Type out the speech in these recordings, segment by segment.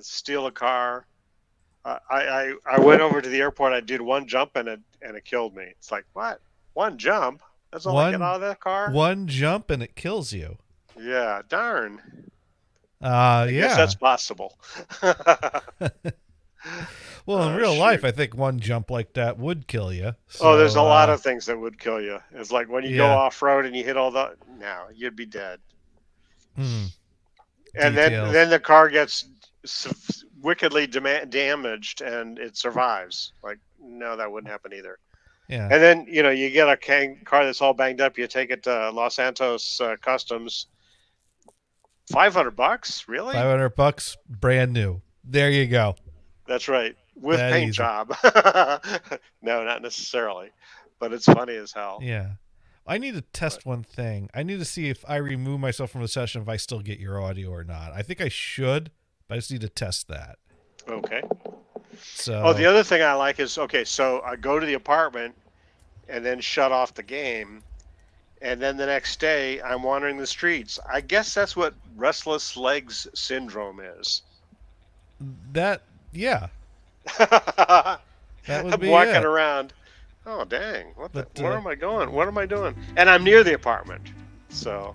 steal a car. I went over to the airport. I did one jump and it killed me. It's like, what? One jump? That's all I get out of that car? One jump and it kills you. Yeah, darn. I guess that's possible. Well, in real life, I think one jump like that would kill you. So, there's a lot of things that would kill you. It's like when you go off-road and you hit all the... No, you'd be dead. And then the car gets wickedly damaged and it survives. Like, no, that wouldn't happen either. Yeah. And then, you get a car that's all banged up. You take it to Los Santos Customs. $500? Really? $500, brand new. There you go. That's right. With paint job. No, not necessarily. But it's funny as hell. Yeah. I need to test one thing. I need to see if I remove myself from the session if I still get your audio or not. I think I should, but I just need to test that. Okay. So. The other thing I like is, so I go to the apartment and then shut off the game. And then the next day, I'm wandering the streets. I guess that's what restless legs syndrome is. Yeah. That would I'm be walking around. Oh, dang. Where am I going? What am I doing? And I'm near the apartment. So.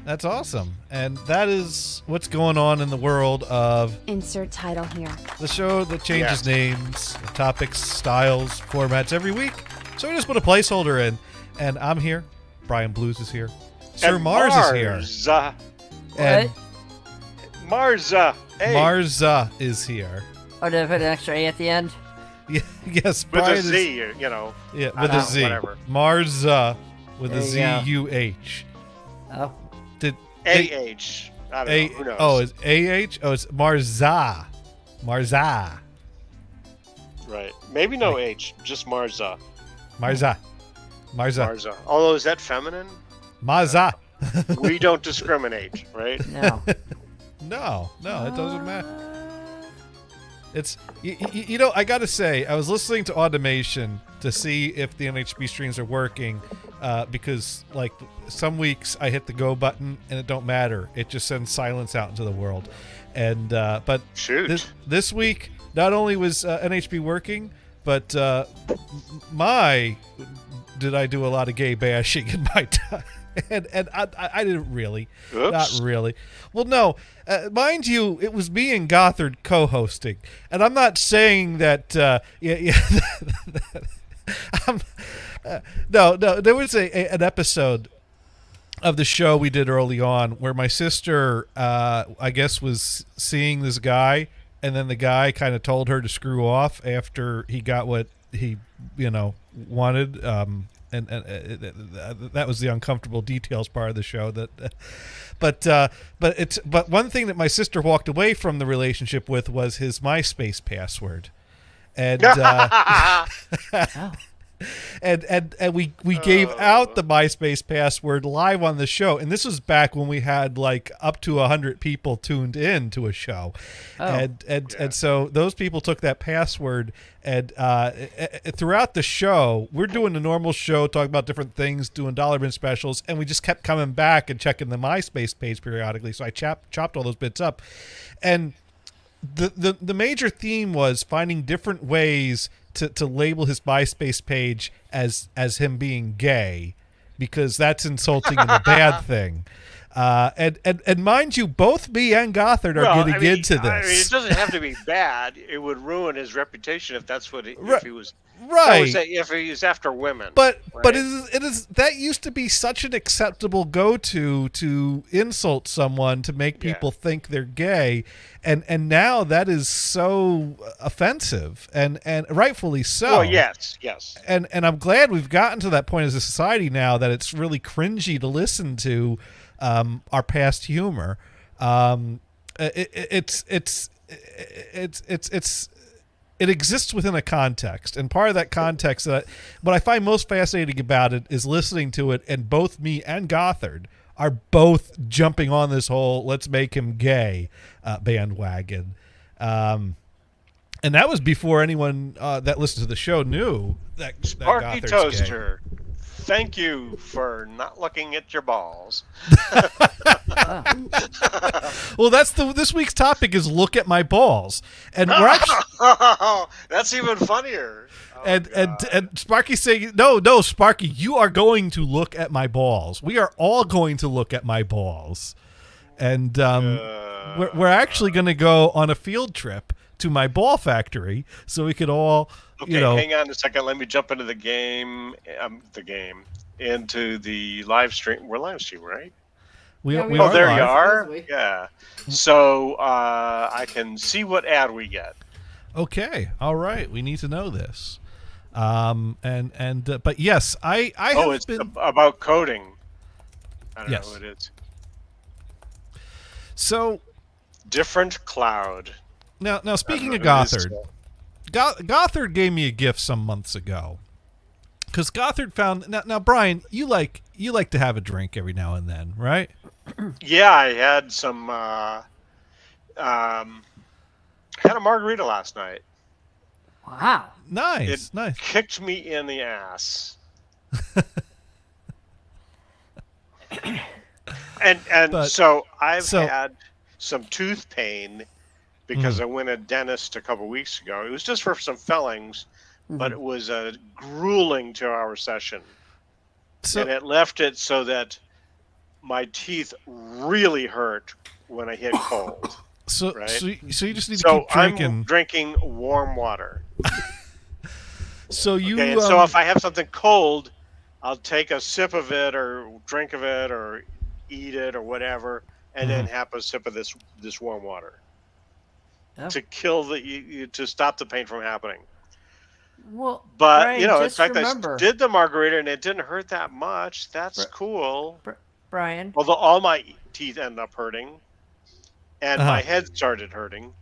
That's awesome. And that is what's going on in the world of... Insert title here. The show that changes names, topics, styles, formats every week. So we just put a placeholder in. And I'm here. Brian Blues is here. Sir Mars is here. And Marza. Hey. Marza is here. Oh, did I put an extra A at the end? Yeah, yes, with Brian a Z, Yeah, with a Z. Whatever. Marza with a Z-U-H. Oh. A-H. I don't know. Who knows? Oh, it's A-H? Oh, it's Marza. Marza. Right. Maybe no H, just Marza. Marza. Although, is that feminine? Marza. We don't discriminate, right? No. No, it doesn't matter. It's I gotta say, I was listening to Automation to see if the NHB streams are working, because like some weeks I hit the go button and it don't matter. It just sends silence out into the world. And but this week, not only was NHB working, but did I do a lot of gay bashing in my time? And I didn't really. Oops. Not really. Well, no. Mind you, it was me and Gothard co-hosting. And I'm not saying that... No, there was an episode of the show we did early on where my sister, I guess, was seeing this guy, and then the guy kind of told her to screw off after he got what he, wanted. And that was the uncomfortable details part of the show. But one thing that my sister walked away from the relationship with was his MySpace password, and and we gave out the MySpace password live on the show, and this was back when we had like up to 100 people tuned in to a show, and so those people took that password, and throughout the show, we're doing the normal show, talking about different things, doing dollar bin specials, and we just kept coming back and checking the MySpace page periodically. So I chopped all those bits up, and the major theme was finding different ways to label his MySpace page as him being gay, because that's insulting and a bad thing. And mind you, both me and Gothard are getting into this. I mean, it doesn't have to be bad. It would ruin his reputation if that's what if he was. Right. If he was after women. But right? it is that used to be such an acceptable to insult someone to make people think they're gay, and now that is so offensive, and rightfully so. Well, yes. And I'm glad we've gotten to that point as a society now that it's really cringy to listen to our past humor. It exists within a context, and part of that context, what I find most fascinating about it is listening to it, and both me and Gothard are both jumping on this whole "let's make him gay" bandwagon, and that was before anyone that listened to the show knew that Sparky Gothard's Toaster, gay. Thank you for not looking at your balls. Well, that's this week's topic is look at my balls, and we're actually That's even funnier. Oh, and Sparky's saying no, Sparky, you are going to look at my balls. We are all going to look at my balls, and we're actually going to go on a field trip to my ball factory so we could all. Okay, you know, hang on a second. Let me jump into the game. Into the live stream. We're live stream, right? We Yeah, are we Oh, live. there you are. Supposedly. Yeah. So I can see what ad we get. Okay, all right. We need to know this. But yes, I have Oh, it's been about coding. I don't Yes. know what it is. so Different cloud. now. Speaking of I don't know who it is. Gothard, Gothard gave me a gift some months ago because Gothard found now. Brian, you like to have a drink every now and then, right? Yeah, I had some. Had a margarita last night. Wow. Nice, nice. Kicked me in the ass. But- so I've so- had some tooth pain because I went to a dentist a couple weeks ago. It was just for some fillings, but it was a grueling 2-hour session. So And it left it so that my teeth really hurt when I hit cold. so right. so you just need to So keep drinking. I'm drinking warm water. So you Okay, and so if I have something cold, I'll take a sip of it or drink of it or eat it or whatever, and then have a sip of this warm water Oh. to kill to stop the pain from happening. Well, But Brian, in just fact, remember, I did the margarita and it didn't hurt that much. That's cool. Brian. Although all my teeth ended up hurting, and Uh-huh. my head started hurting.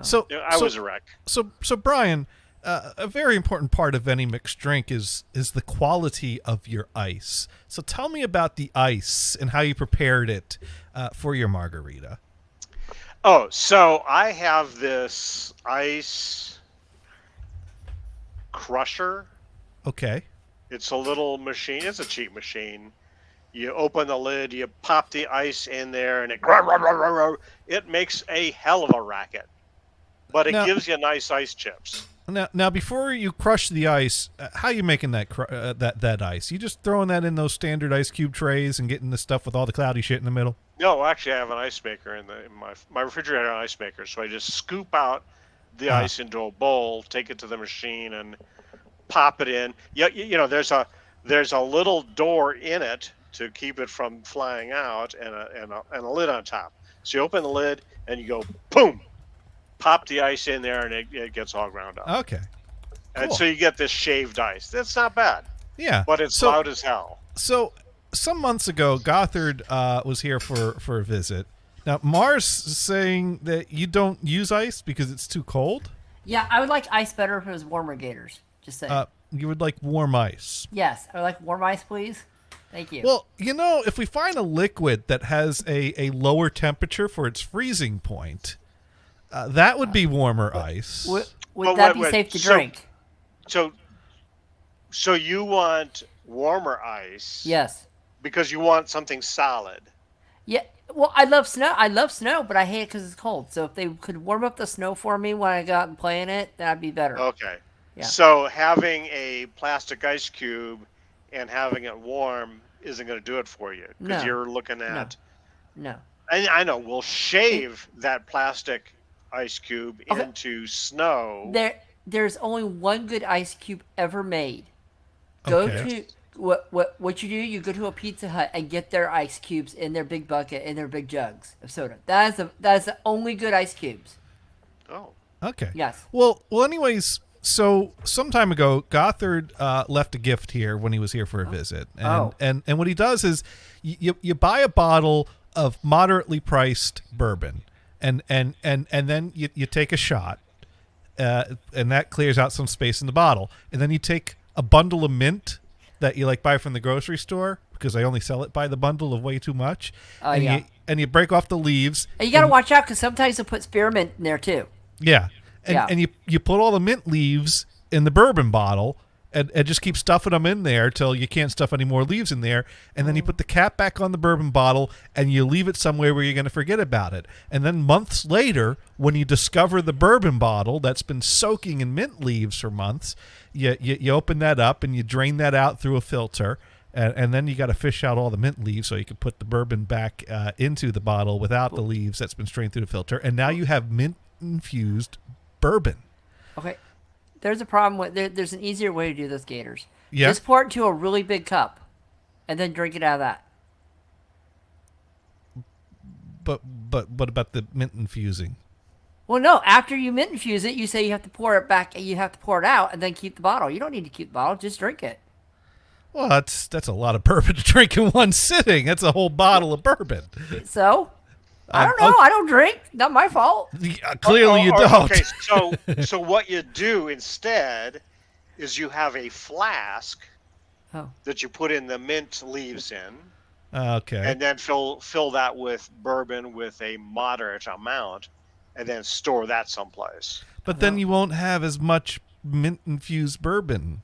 so I was a wreck. So Brian, a very important part of any mixed drink is the quality of your ice. So tell me about the ice and how you prepared it for your margarita. Oh, so I have this ice crusher. Okay. It's a little machine. It's a cheap machine. You open the lid, you pop the ice in there, and it makes a hell of a racket. But it Now- gives you nice ice chips. Now, before you crush the ice, how you making that ice? You just throwing that in those standard ice cube trays and getting the stuff with all the cloudy shit in the middle? No, actually, I have an ice maker in my refrigerator. An ice maker, so I just scoop out the ice into a bowl, take it to the machine, and pop it in. You know, there's a little door in it to keep it from flying out, and a lid on top. So you open the lid and you go boom, pop the ice in there, and it gets all ground up. Okay. And cool. so you get this shaved ice. That's not bad, Yeah. but it's so, loud as hell. So some months ago, Gothard was here for a visit. Now, Mars is saying that you don't use ice because it's too cold. Yeah, I would like ice better if it was warmer gators. Just saying. You would like warm ice. Yes, I would like warm ice, please. Thank you. Well, if we find a liquid that has a lower temperature for its freezing point, that would be warmer ice. would Well, that wait, be safe to so- drink? So you want warmer ice? Yes. Because you want something solid. Yeah. Well, I love snow, but I hate it because it's cold. So if they could warm up the snow for me when I go out and play in it, that'd be better. Okay. Yeah. So having a plastic ice cube and having it warm isn't going to do it for you because No. you're looking at. No. I know. We'll shave that plastic ice cube Okay. into snow. There's only one good ice cube ever made. Go Okay. to what you do. You go to a Pizza Hut and get their ice cubes in their big bucket in their big jugs of soda. That is the only good ice cubes. Oh. Okay. Yes. Well. Anyways, so some time ago, Gothard left a gift here when he was here for a visit, and what he does is you buy a bottle of moderately priced bourbon, and then you take a shot, and that clears out some space in the bottle, and then you take a bundle of mint that you buy from the grocery store because I only sell it by the bundle of way too much, and you break off the leaves. And you got to watch out because sometimes they put spearmint in there too. Yeah. And, Yeah. and you put all the mint leaves in the bourbon bottle, and just keep stuffing them in there till you can't stuff any more leaves in there. And then you put the cap back on the bourbon bottle and you leave it somewhere where you're going to forget about it. And then months later, when you discover the bourbon bottle that's been soaking in mint leaves for months, you open that up and you drain that out through a filter. And then you got to fish out all the mint leaves so you can put the bourbon back into the bottle without the leaves that's been strained through the filter. And now you have mint-infused bourbon. Okay. There's a problem with there's an easier way to do this, Gators. Yeah. Just pour it into a really big cup and then drink it out of that. But what about the mint infusing? Well, no. After you mint infuse it, you say you have to pour it back. You have to pour it out and then keep the bottle. You don't need to keep the bottle. Just drink it. Well, that's a lot of bourbon to drink in one sitting. That's a whole bottle of bourbon. So, I don't know. Okay. I don't drink. Not my fault. Clearly you don't. Okay, so what you do instead is you have a flask that you put in the mint leaves in. Okay. And then fill that with bourbon with a moderate amount, and then store that someplace. But then you won't have as much mint-infused bourbon.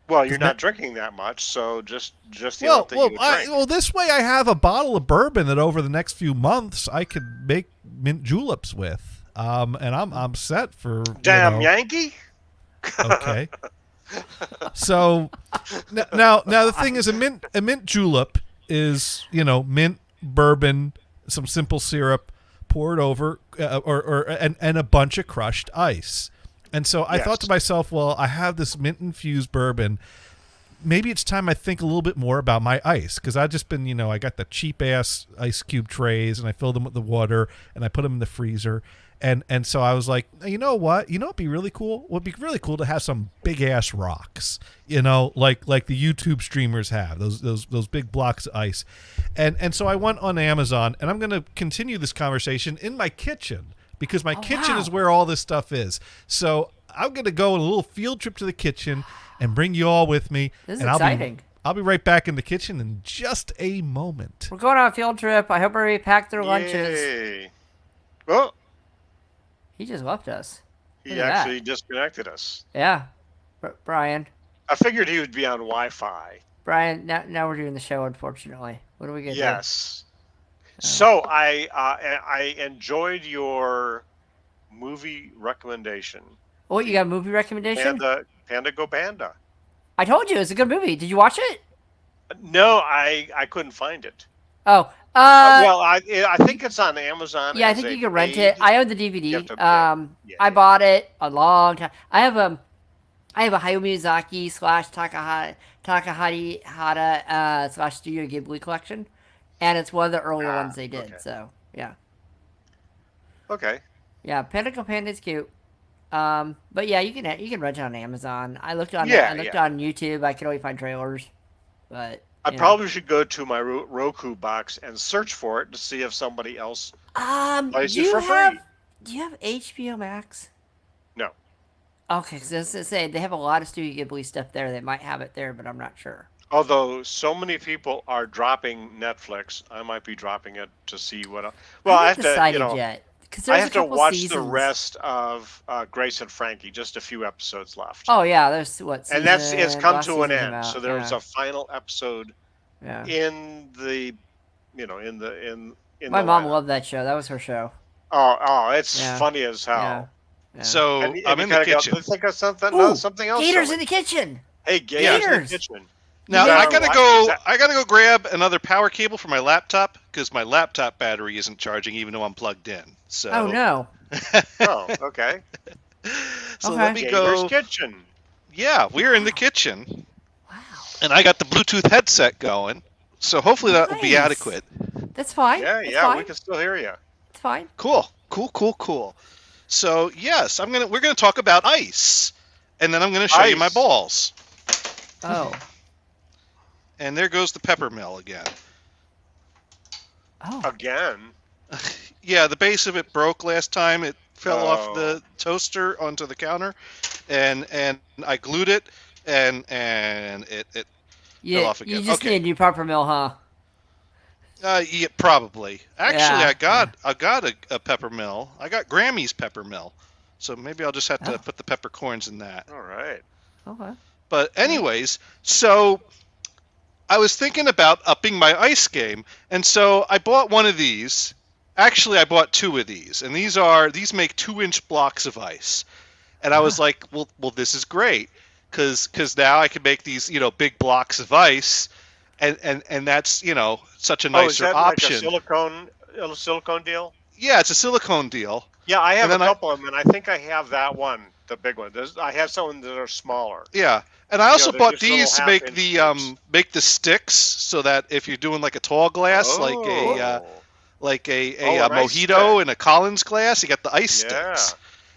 Well, you're not drinking that much, so just the amount that you would drink. Well, this way I have a bottle of bourbon that over the next few months I could make mint juleps with, and I'm set for Damn Yankee. Okay. So now the thing is, a mint julep is mint, bourbon, some simple syrup poured over, and a bunch of crushed ice. And so I thought to myself, well, I have this mint-infused bourbon. Maybe it's time I think a little bit more about my ice, because I've just been, I got the cheap-ass ice cube trays, and I filled them with the water, and I put them in the freezer. And so I was like, you know what? You know what'd be really cool? It would be really cool to have some big-ass rocks, like the YouTube streamers have, those big blocks of ice. And so I went on Amazon, and I'm going to continue this conversation in my kitchen, because my kitchen is where all this stuff is. So I'm going to go on a little field trip to the kitchen and bring you all with me. This is and exciting. I'll be right back in the kitchen in just a moment. We're going on a field trip. I hope everybody packed their lunches. Yay. Well, he just left us. He actually disconnected us. Yeah. Brian. I figured he would be on Wi-Fi. Brian, now we're doing the show, unfortunately. What do we get? Yes. So I enjoyed your movie recommendation. Oh, you got a movie recommendation? Panda Go Panda. I told you it's a good movie. Did you watch it? No, I couldn't find it. Oh, well, I think it's on Amazon. Yeah, I think you can rent it. I own the DVD. I bought it a long time. I have a Hayao Miyazaki / Takahata / Studio Ghibli collection, and it's one of the earlier ones they did. Okay. So yeah. Okay. Yeah, Panda Go Panda is cute. But yeah, you can rent it on Amazon. I looked on on YouTube. I could only find trailers, but I probably should go to my Roku box and search for it to see if somebody else plays it for free. Do you have HBO Max? No. Okay, because I was going to say, they have a lot of Studio Ghibli stuff there. They might have it there, but I'm not sure. Although so many people are dropping Netflix, I might be dropping it to see what. Well, I have to, yet. I have to watch the rest of Grace and Frankie. Just a few episodes left. Oh yeah, there's what? And it's come to an end. So there's a final episode. Yeah. In the, in my mom loved that show. That was her show. Oh, it's funny as hell. Yeah. Yeah. So I'm in the kitchen. Think of something. No, something else. Gators in the kitchen. Hey, Gators in the kitchen. Now I gotta go grab another power cable for my laptop because my laptop battery isn't charging even though I'm plugged in. So. Oh no. Oh, okay. So let me go. Gators kitchen. Yeah, we're in the kitchen. Wow. And I got the Bluetooth headset going, so hopefully that will be adequate. That's fine. Yeah, we can still hear you. It's fine. Cool. So yes, we're gonna talk about ice, and then I'm gonna show you my balls. Oh. And there goes the pepper mill again. Oh. Again? Yeah, the base of it broke last time. It fell off the toaster onto the counter, and I glued it, and it fell off again. You just need a new pepper mill, huh? Yeah, probably. Actually, I got a pepper mill. I got Grammy's pepper mill, so maybe I'll just have to put the peppercorns in that. All right. Okay. But anyways, so I was thinking about upping my ice game, and so I bought one of these. Actually, I bought two of these, and these make 2-inch blocks of ice. And I was like, well, this is great, because now I can make these, big blocks of ice, and that's, such a nicer is that option. like a silicone deal? Yeah, it's a silicone deal. Yeah, I have a couple of them, and I think I have that one, the big one. I have some that are smaller. Yeah, and I also bought these to make make the sticks, so that if you're doing like a tall glass, like a mojito in a Collins glass, you got the ice sticks.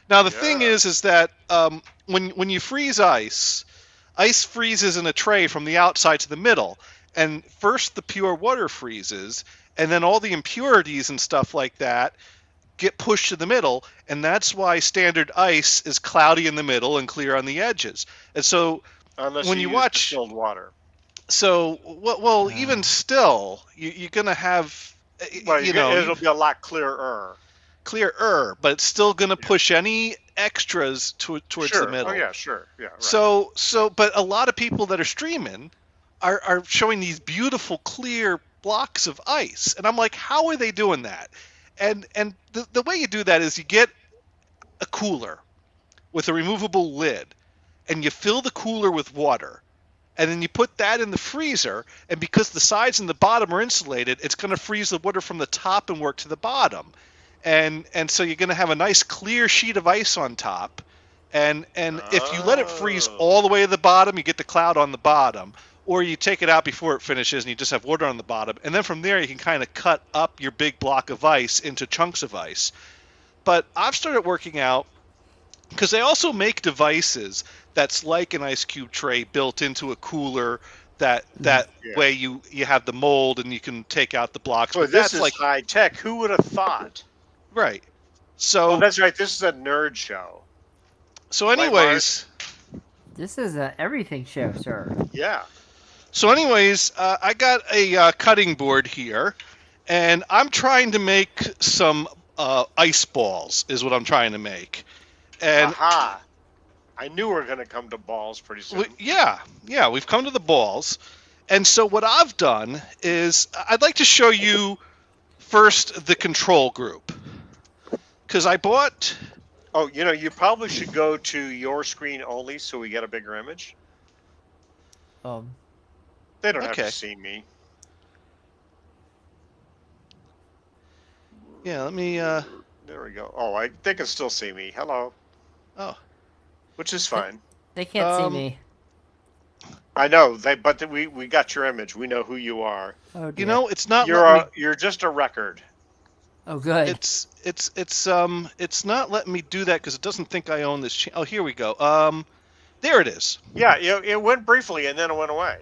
Now the thing is that when you freeze ice freezes in a tray from the outside to the middle, and first the pure water freezes, and then all the impurities and stuff like that get pushed to the middle, and that's why standard ice is cloudy in the middle and clear on the edges. And so when you watch distilled water, so even still, you're gonna have it'll be a lot clearer, but it's still gonna push any extras towards the middle. Oh yeah, sure, yeah. Right. So but a lot of people that are streaming are showing these beautiful clear blocks of ice, and I'm like, how are they doing that? And the way you do that is you get a cooler with a removable lid, and you fill the cooler with water, and then you put that in the freezer, and because the sides and the bottom are insulated, it's going to freeze the water from the top and work to the bottom. And so you're going to have a nice clear sheet of ice on top, and if you let it freeze all the way to the bottom, you get the cloud on the bottom. Or you take it out before it finishes and you just have water on the bottom. And then from there, you can kind of cut up your big block of ice into chunks of ice. But I've started working out, because they also make devices that's like an ice cube tray built into a cooler that way you have the mold and you can take out the blocks. But this is like high tech. Who would have thought? Right. So that's right. This is a nerd show. So anyways. This is an everything show, sir. Yeah. So anyways, I got a cutting board here, and I'm trying to make some ice balls, is what I'm trying to make. And I knew we were going to come to balls pretty soon. We've come to the balls. And so what I've done is I'd like to show you first the control group. Because I bought... Oh, you probably should go to your screen only so we get a bigger image. They don't have to see me. Yeah, let me... There we go. Oh, they can still see me. Hello. Oh. Which is fine. They can't see me. I know, but we got your image. We know who you are. Oh, dear. It's not... You're just a record. Oh, good. It's not letting me do that because it doesn't think I own this channel. Oh, here we go. There it is. Yeah, it went briefly and then it went away.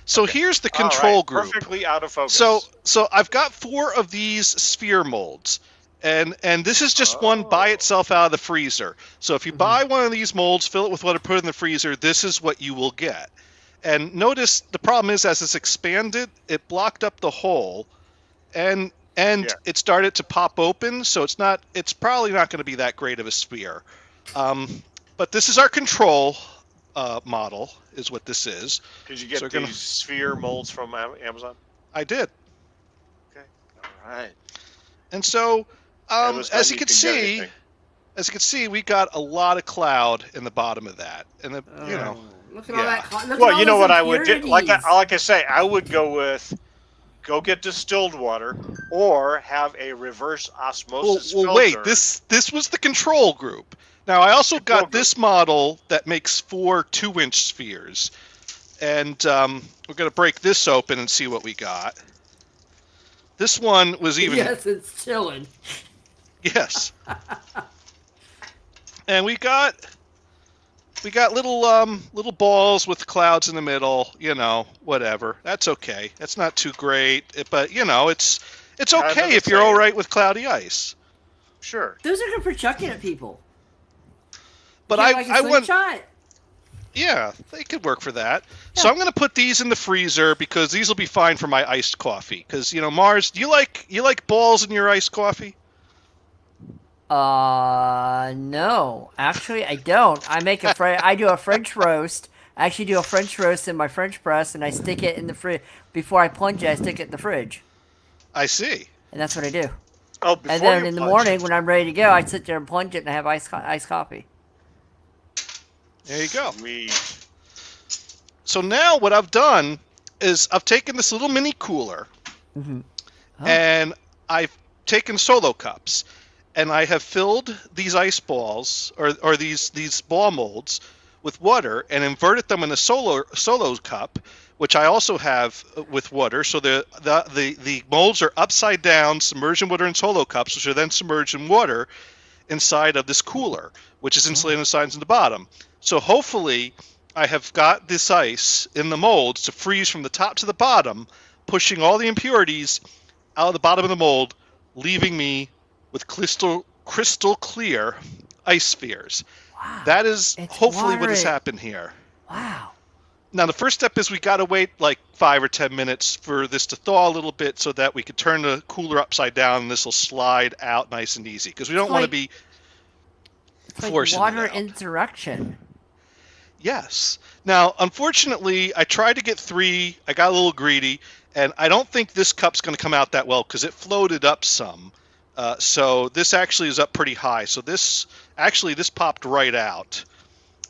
So here's the control group. Perfectly out of focus. So I've got 4 of these sphere molds, and this is just one by itself out of the freezer. So if you buy one of these molds, fill it with water, put it in the freezer, this is what you will get. And notice the problem is as it's expanded, it blocked up the hole, and it started to pop open. So it's probably not going to be that great of a sphere. But this is our control model, is what this is. Did you get these sphere molds from Amazon? I did. Okay. All right. And so, as you can see, we got a lot of cloud in the bottom of that, and Look at all that. Well, you know what I would do? Like I say, I would go get distilled water, or have a reverse osmosis filter. Well, wait. This was the control group. Now, I also got this model that makes 4 2-inch spheres, and we're going to break this open and see what we got. This one was even... Yes, it's chilling. Yes. And we got little balls with clouds in the middle, whatever. That's okay. That's not too great, but, it's okay if you're all right with cloudy ice. Sure. Those are good for chucking at people. But I went. Yeah, they could work for that. Yeah. So I'm going to put these in the freezer because these will be fine for my iced coffee. Because Mars, do you like balls in your iced coffee? No, actually, I don't. I do a French roast. I actually do a French roast in my French press, and I stick it in the fridge before I plunge it. I stick it in the fridge, I see. and that's what I do. Oh, And before then you in the plunge morning, it. when I'm ready to go, I sit there and plunge it, and I have iced coffee. There you go. Sweet. So now what I've done is I've taken this little mini cooler, and I've taken solo cups, and I have filled these ice balls or these ball molds with water and inverted them in a solo cup, which I also have with water. So the molds are upside down, submerged in water in solo cups, which are then submerged in water inside of this cooler, which is insulated on the sides and the bottom. So hopefully I have got this ice in the molds to freeze from the top to the bottom, pushing all the impurities out of the bottom of the mold, leaving me with crystal clear ice spheres. Wow. That is It's hopefully what has watery. happened here. Wow. Now the first step is we got to wait like 5 or 10 minutes for this to thaw a little bit so that we can turn the cooler upside down and this will slide out nice and easy, because we don't want to be forcing it water out. insurrection. Yes. Now, unfortunately, I tried to get 3. I got a little greedy, and I don't think this cup's going to come out that well because it floated up some. So this actually is up pretty high. So this popped right out.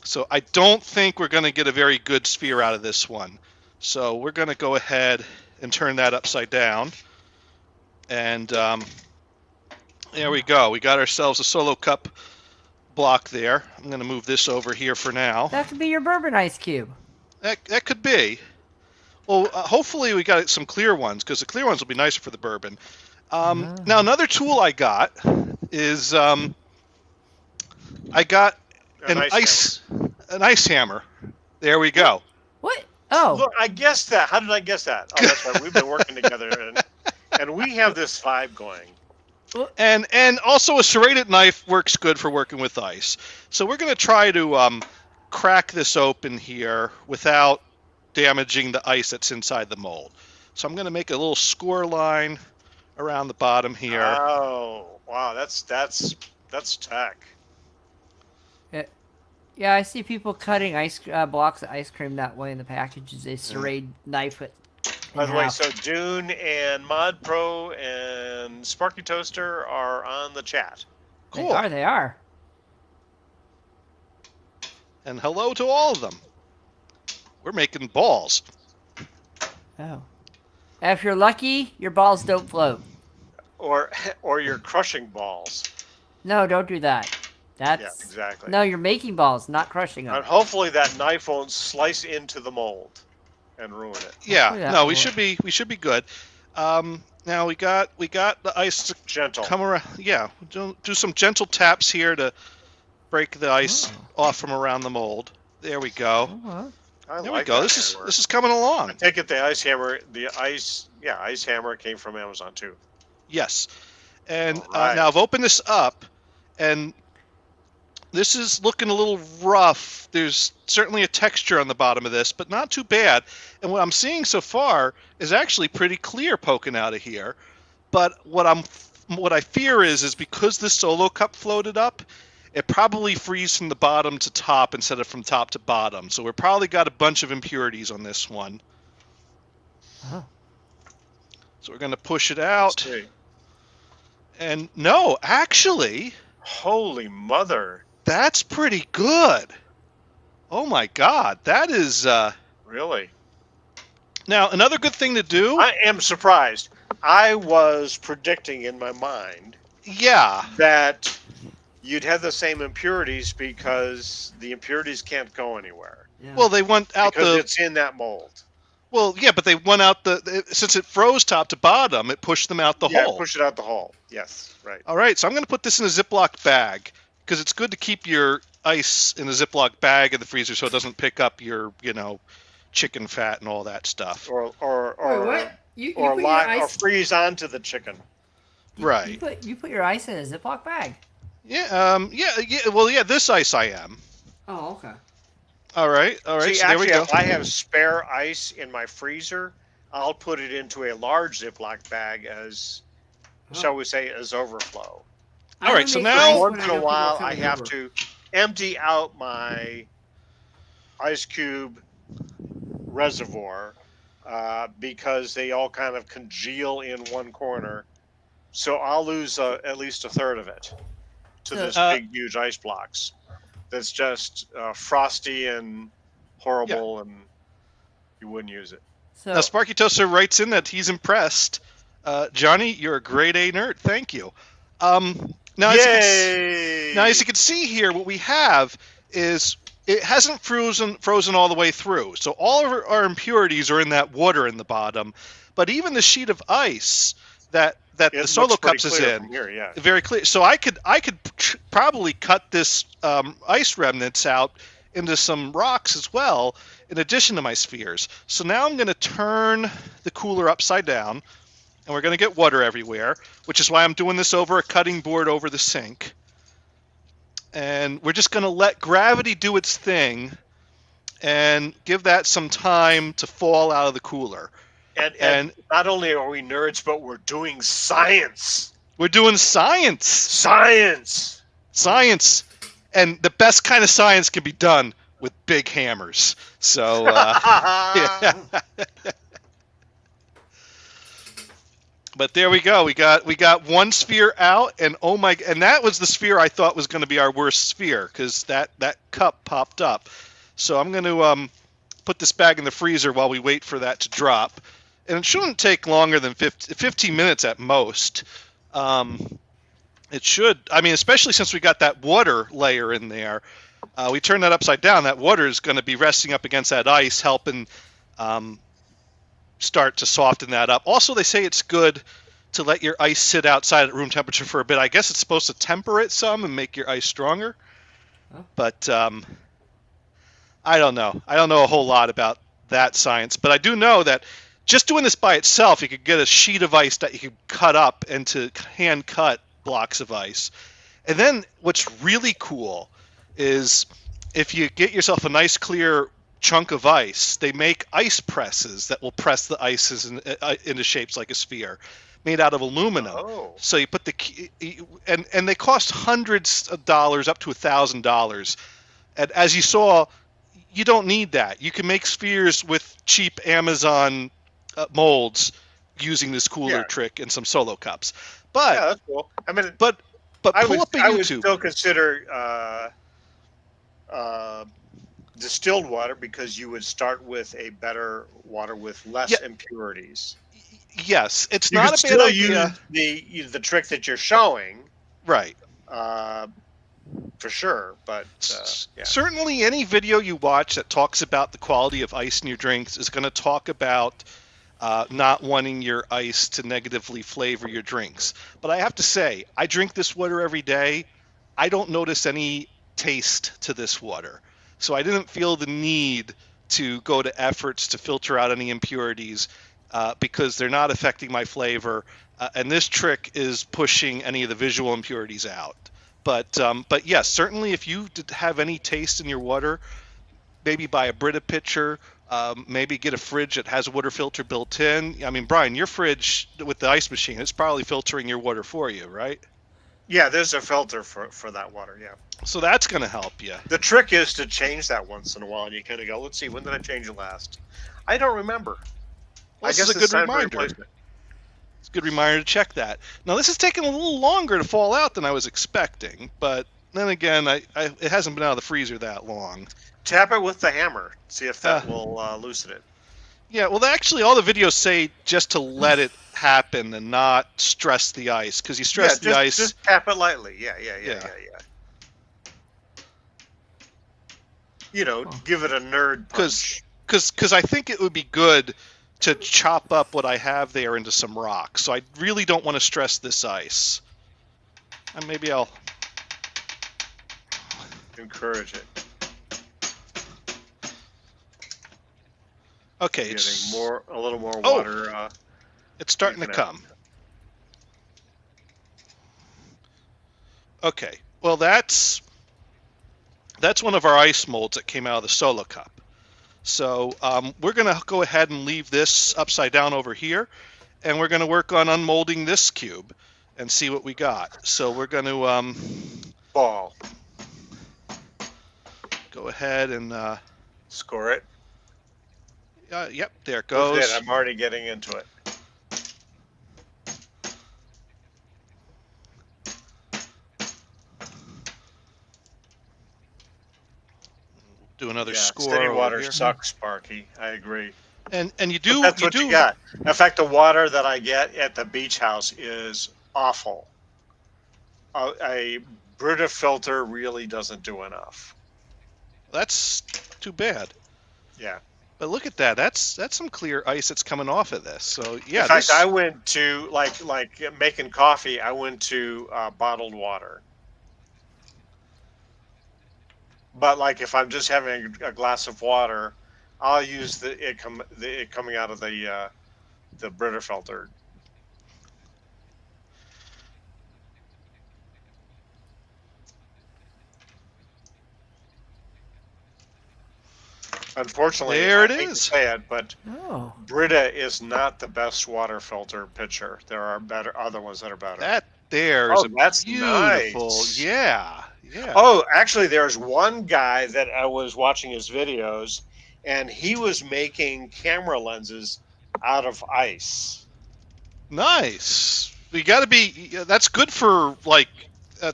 So I don't think we're going to get a very good sphere out of this one. So we're going to go ahead and turn that upside down. And there we go. We got ourselves a solo cup block there. I'm going to move this over here for now. That could be your bourbon ice cube. That could be. Well, hopefully we got some clear ones, because the clear ones will be nicer for the bourbon. Now, another tool I got is I got an ice hammer. There we go. What? Oh. Look, I guessed that. How did I guess that? Oh, that's right. We've been working together, and we have this vibe going. And also a serrated knife works good for working with ice. So we're going to try to crack this open here without damaging the ice that's inside the mold. So I'm going to make a little score line around the bottom here. Oh, wow, that's tech. Yeah, I see people cutting blocks of ice cream that way in the packages. They serrate knife it. By the way, so Dune and Mod Pro and Sparky Toaster are on the chat. Cool. They are. And hello to all of them. We're making balls. Oh. And if you're lucky, your balls don't float. Or you're crushing balls. No, don't do that. Yeah, exactly. No, you're making balls, not crushing them. And hopefully that knife won't slice into the mold and ruin it. Yeah, no, we should be good. Now we got the ice to Gentle. come around. Yeah, do some gentle taps here to break the ice off from around the mold. There we go. There we go. This is coming along. I take it the ice hammer came from Amazon too. Yes, and right. now I've opened this up, and this is looking a little rough. There's certainly a texture on the bottom of this, but not too bad. And what I'm seeing so far is actually pretty clear poking out of here. But what I fear is because this solo cup floated up, it probably freezed from the bottom to top instead of from top to bottom. So we've probably got a bunch of impurities on this one. Oh. So we're going to push it out. And no, actually... Holy mother. That's pretty good. Oh my God, that is... Really? Now, another good thing to do... I am surprised. I was predicting in my mind... Yeah. ...that you'd have the same impurities because the impurities can't go anywhere. Yeah. Well, they went out because it's in that mold. Well, yeah, but they went out since it froze top to bottom, it pushed them out the hole. Yeah, push it out the hole. Yes, right. All right, so I'm going to put this in a Ziploc bag because it's good to keep your ice in a Ziploc bag in the freezer so it doesn't pick up your, chicken fat and all that stuff. Or what? or freeze onto the chicken. Right. You put your ice in a Ziploc bag. Yeah. Well, yeah. This ice I am. Oh, okay. All right. See, So there we go. If I have spare ice in my freezer, I'll put it into a large Ziploc bag as, shall we say, as overflow. All right, so now once in a while I have to empty out my ice cube reservoir because they all kind of congeal in one corner. So I'll lose at least a third of it to this big, huge ice blocks. That's just frosty and horrible, and you wouldn't use it. So, now, Sparky Toaster writes in that he's impressed. Johnny, you're a grade A nerd. Thank you. Now, as you can see here, what we have is it hasn't frozen all the way through. So all of our impurities are in that water in the bottom. But even the sheet of ice that the Solo Cups is in, here, very clear. So I could probably cut this ice remnants out into some rocks as well, in addition to my spheres. So now I'm going to turn the cooler upside down, and we're going to get water everywhere, which is why I'm doing this over a cutting board over the sink. And we're just going to let gravity do its thing and give that some time to fall out of the cooler. And not only are we nerds, but we're doing science. We're doing science. Science. And the best kind of science can be done with big hammers. So, yeah. But there we go. We got one sphere out, and and that was the sphere I thought was going to be our worst sphere, because that cup popped up. So I'm going to put this bag in the freezer while we wait for that to drop. And it shouldn't take longer than 15 minutes at most. It should. I mean, especially since we got that water layer in there. We turn that upside down. That water is going to be resting up against that ice, helping start to soften that up. Also, they say it's good to let your ice sit outside at room temperature for a bit. I guess it's supposed to temper it some and make your ice stronger. Oh. But I don't know. I don't know a whole lot about that science. But I do know that just doing this by itself, you could get a sheet of ice that you could cut up into hand-cut blocks of ice. And then what's really cool is if you get yourself a nice clear chunk of ice, they make ice presses that will press the ices into shapes like a sphere, made out of aluminum. Oh. So you put and they cost hundreds of dollars, up to $1,000. And as you saw, you don't need that. You can make spheres with cheap Amazon molds using this cooler trick and some Solo Cups. But yeah, that's cool. I mean, but I pull up a YouTube. I would still consider distilled water, because you would start with a better water with less impurities. Yes, it's you not a bad idea. Use the trick that you're showing, right? For sure, but certainly any video you watch that talks about the quality of ice in your drinks is going to talk about not wanting your ice to negatively flavor your drinks. But I have to say, I drink this water every day. I don't notice any taste to this water. So I didn't feel the need to go to efforts to filter out any impurities because they're not affecting my flavor. And this trick is pushing any of the visual impurities out. But yes, certainly if you have any taste in your water, maybe buy a Brita pitcher, maybe get a fridge that has a water filter built in. I mean, Brian, your fridge with the ice machine, it's probably filtering your water for you, right? Yeah, there's a filter for that water, yeah. So that's going to help you. The trick is to change that once in a while, and you kind of go, let's see, when did I change it last? I don't remember. Well, I guess it's a good reminder. It's a good reminder to check that. Now, this is taking a little longer to fall out than I was expecting, but then again, it hasn't been out of the freezer that long. Tap it with the hammer. See if that will loosen it. Yeah, well, actually, all the videos say just to let it happen and not stress the ice, because you stress the ice. Just tap it lightly. Yeah. You know, give it a nerd punch. Because I think it would be good to chop up what I have there into some rocks. So I really don't want to stress this ice. And maybe I'll encourage it. Okay, getting a little more water. It's starting to come. Okay, well that's one of our ice molds that came out of the Solo Cup. So we're going to go ahead and leave this upside down over here, and we're going to work on unmolding this cube. and see what we got. So we're going to ball. Go ahead and score it. Yep, there it goes. I'm already getting into it. Do another score. Steady water here. sucks, Sparky. I agree. And you do. But that's you got. In fact, the water that I get at the beach house is awful. A Brita filter really doesn't do enough. That's too bad. Yeah. But look at that. That's some clear ice that's coming off of this. So yeah. In fact, I went to like making coffee. I went to bottled water. But like if I'm just having a glass of water, I'll use it coming out of the Brita filter. Unfortunately, there it I hate is. to say it, but Brita is not the best water filter pitcher. There are other ones that are better. That there is that's beautiful. Nice. Yeah. Oh, actually, there's one guy that I was watching his videos, and he was making camera lenses out of ice. Nice. You got to be. That's good for like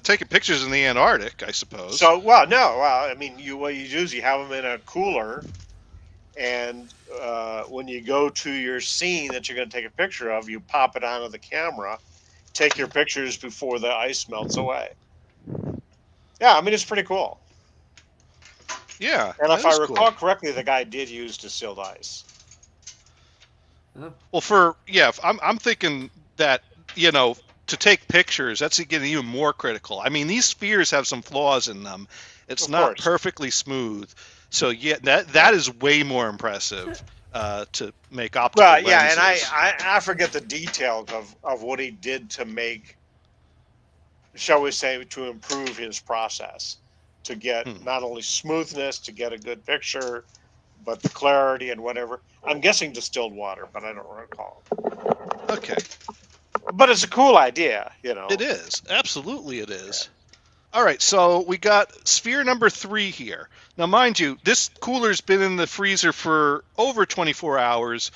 taking pictures in the Antarctic, I suppose. So, I mean, what you do is you have them in a cooler, and when you go to your scene that you're going to take a picture of, you pop it onto the camera, take your pictures before the ice melts away. Yeah, I mean, it's pretty cool. Yeah. And if I recall correctly, the guy did use distilled ice. Well, I'm thinking that, to take pictures, that's getting even more critical. I mean, these spheres have some flaws in them. It's not perfectly smooth. So, yeah, that is way more impressive to make optical lenses. Yeah, and I forget the details of what he did to make, shall we say, to improve his process, to get not only smoothness, to get a good picture, but the clarity and whatever. I'm guessing distilled water, but I don't recall. Okay. But it's a cool idea, It is. Absolutely it is. Yeah. All right, so we got sphere number 3 here. Now, mind you, this cooler's been in the freezer for over 24 hours.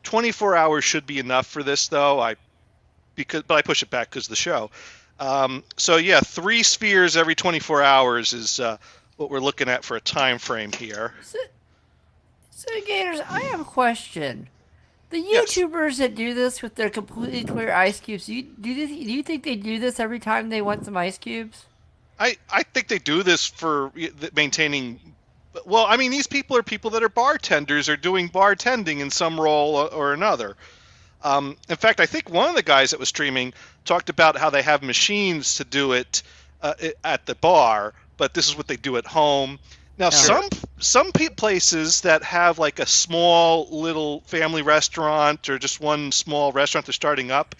24 hours should be enough for this, though. But I push it back because of the show. So, yeah, 3 spheres every 24 hours is what we're looking at for a time frame here. So, Gators, I have a question. The YouTubers that do this with their completely clear ice cubes, do you think they do this every time they want some ice cubes? I think they do this for maintaining. Well, I mean, these people are people that are bartenders or doing bartending in some role or another. In fact, I think one of the guys that was streaming talked about how they have machines to do it at the bar, but this is what they do at home. Now, some places that have like a small little family restaurant or just one small restaurant they're starting up,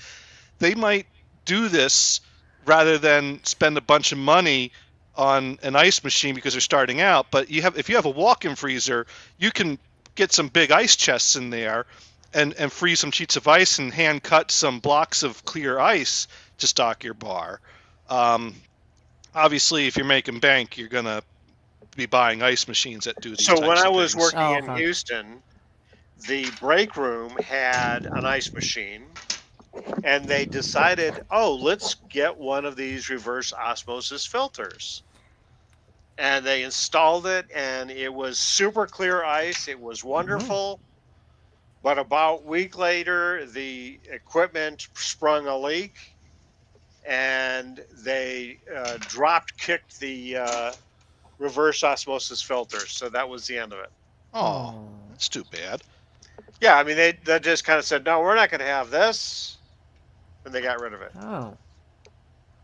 they might do this rather than spend a bunch of money on an ice machine because they're starting out. But if you have a walk-in freezer, you can get some big ice chests in there and freeze some sheets of ice and hand cut some blocks of clear ice to stock your bar. Obviously, if you're making bank, you're going to be buying ice machines that do these types of things. So when I was working in Houston, the break room had an ice machine, and they decided, let's get one of these reverse osmosis filters. And they installed it, and it was super clear ice. It was wonderful. But about a week later, the equipment sprung a leak, and they drop-kicked the reverse osmosis filters. So that was the end of it. Oh, that's too bad. Yeah, I mean, they just kind of said, no, we're not going to have this. And they got rid of it. Oh.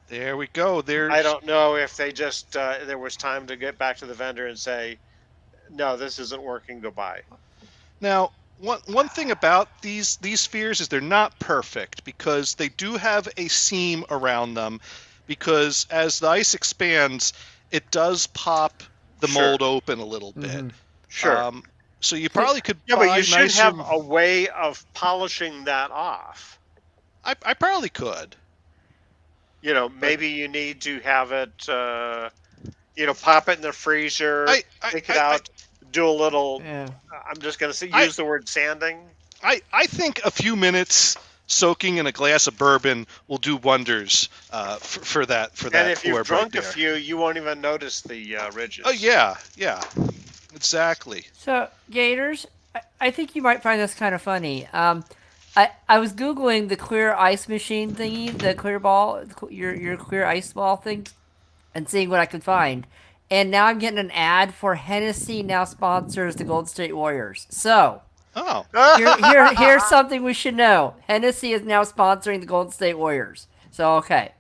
There we go. I don't know if they just, there was time to get back to the vendor and say, no, this isn't working, goodbye. Now, one thing about these spheres is they're not perfect because they do have a seam around them because as the ice expands, it does pop the mold open a little bit. Sure. So you probably could buy but you should have a way of polishing that off. I probably could. maybe you need to have it, pop it in the freezer, take it out, do a little. Yeah. I'm just gonna use the word sanding. I think a few minutes soaking in a glass of bourbon will do wonders for that. And if you've drunk a few, you won't even notice the ridges. Oh yeah, exactly. So Gators, I think you might find this kind of funny. I was googling the clear ice machine thingy, the clear ball, your clear ice ball thing, and seeing what I could find. And now I'm getting an ad for Hennessy now sponsors the Golden State Warriors. So, here's something we should know. Hennessy is now sponsoring the Golden State Warriors. So, okay.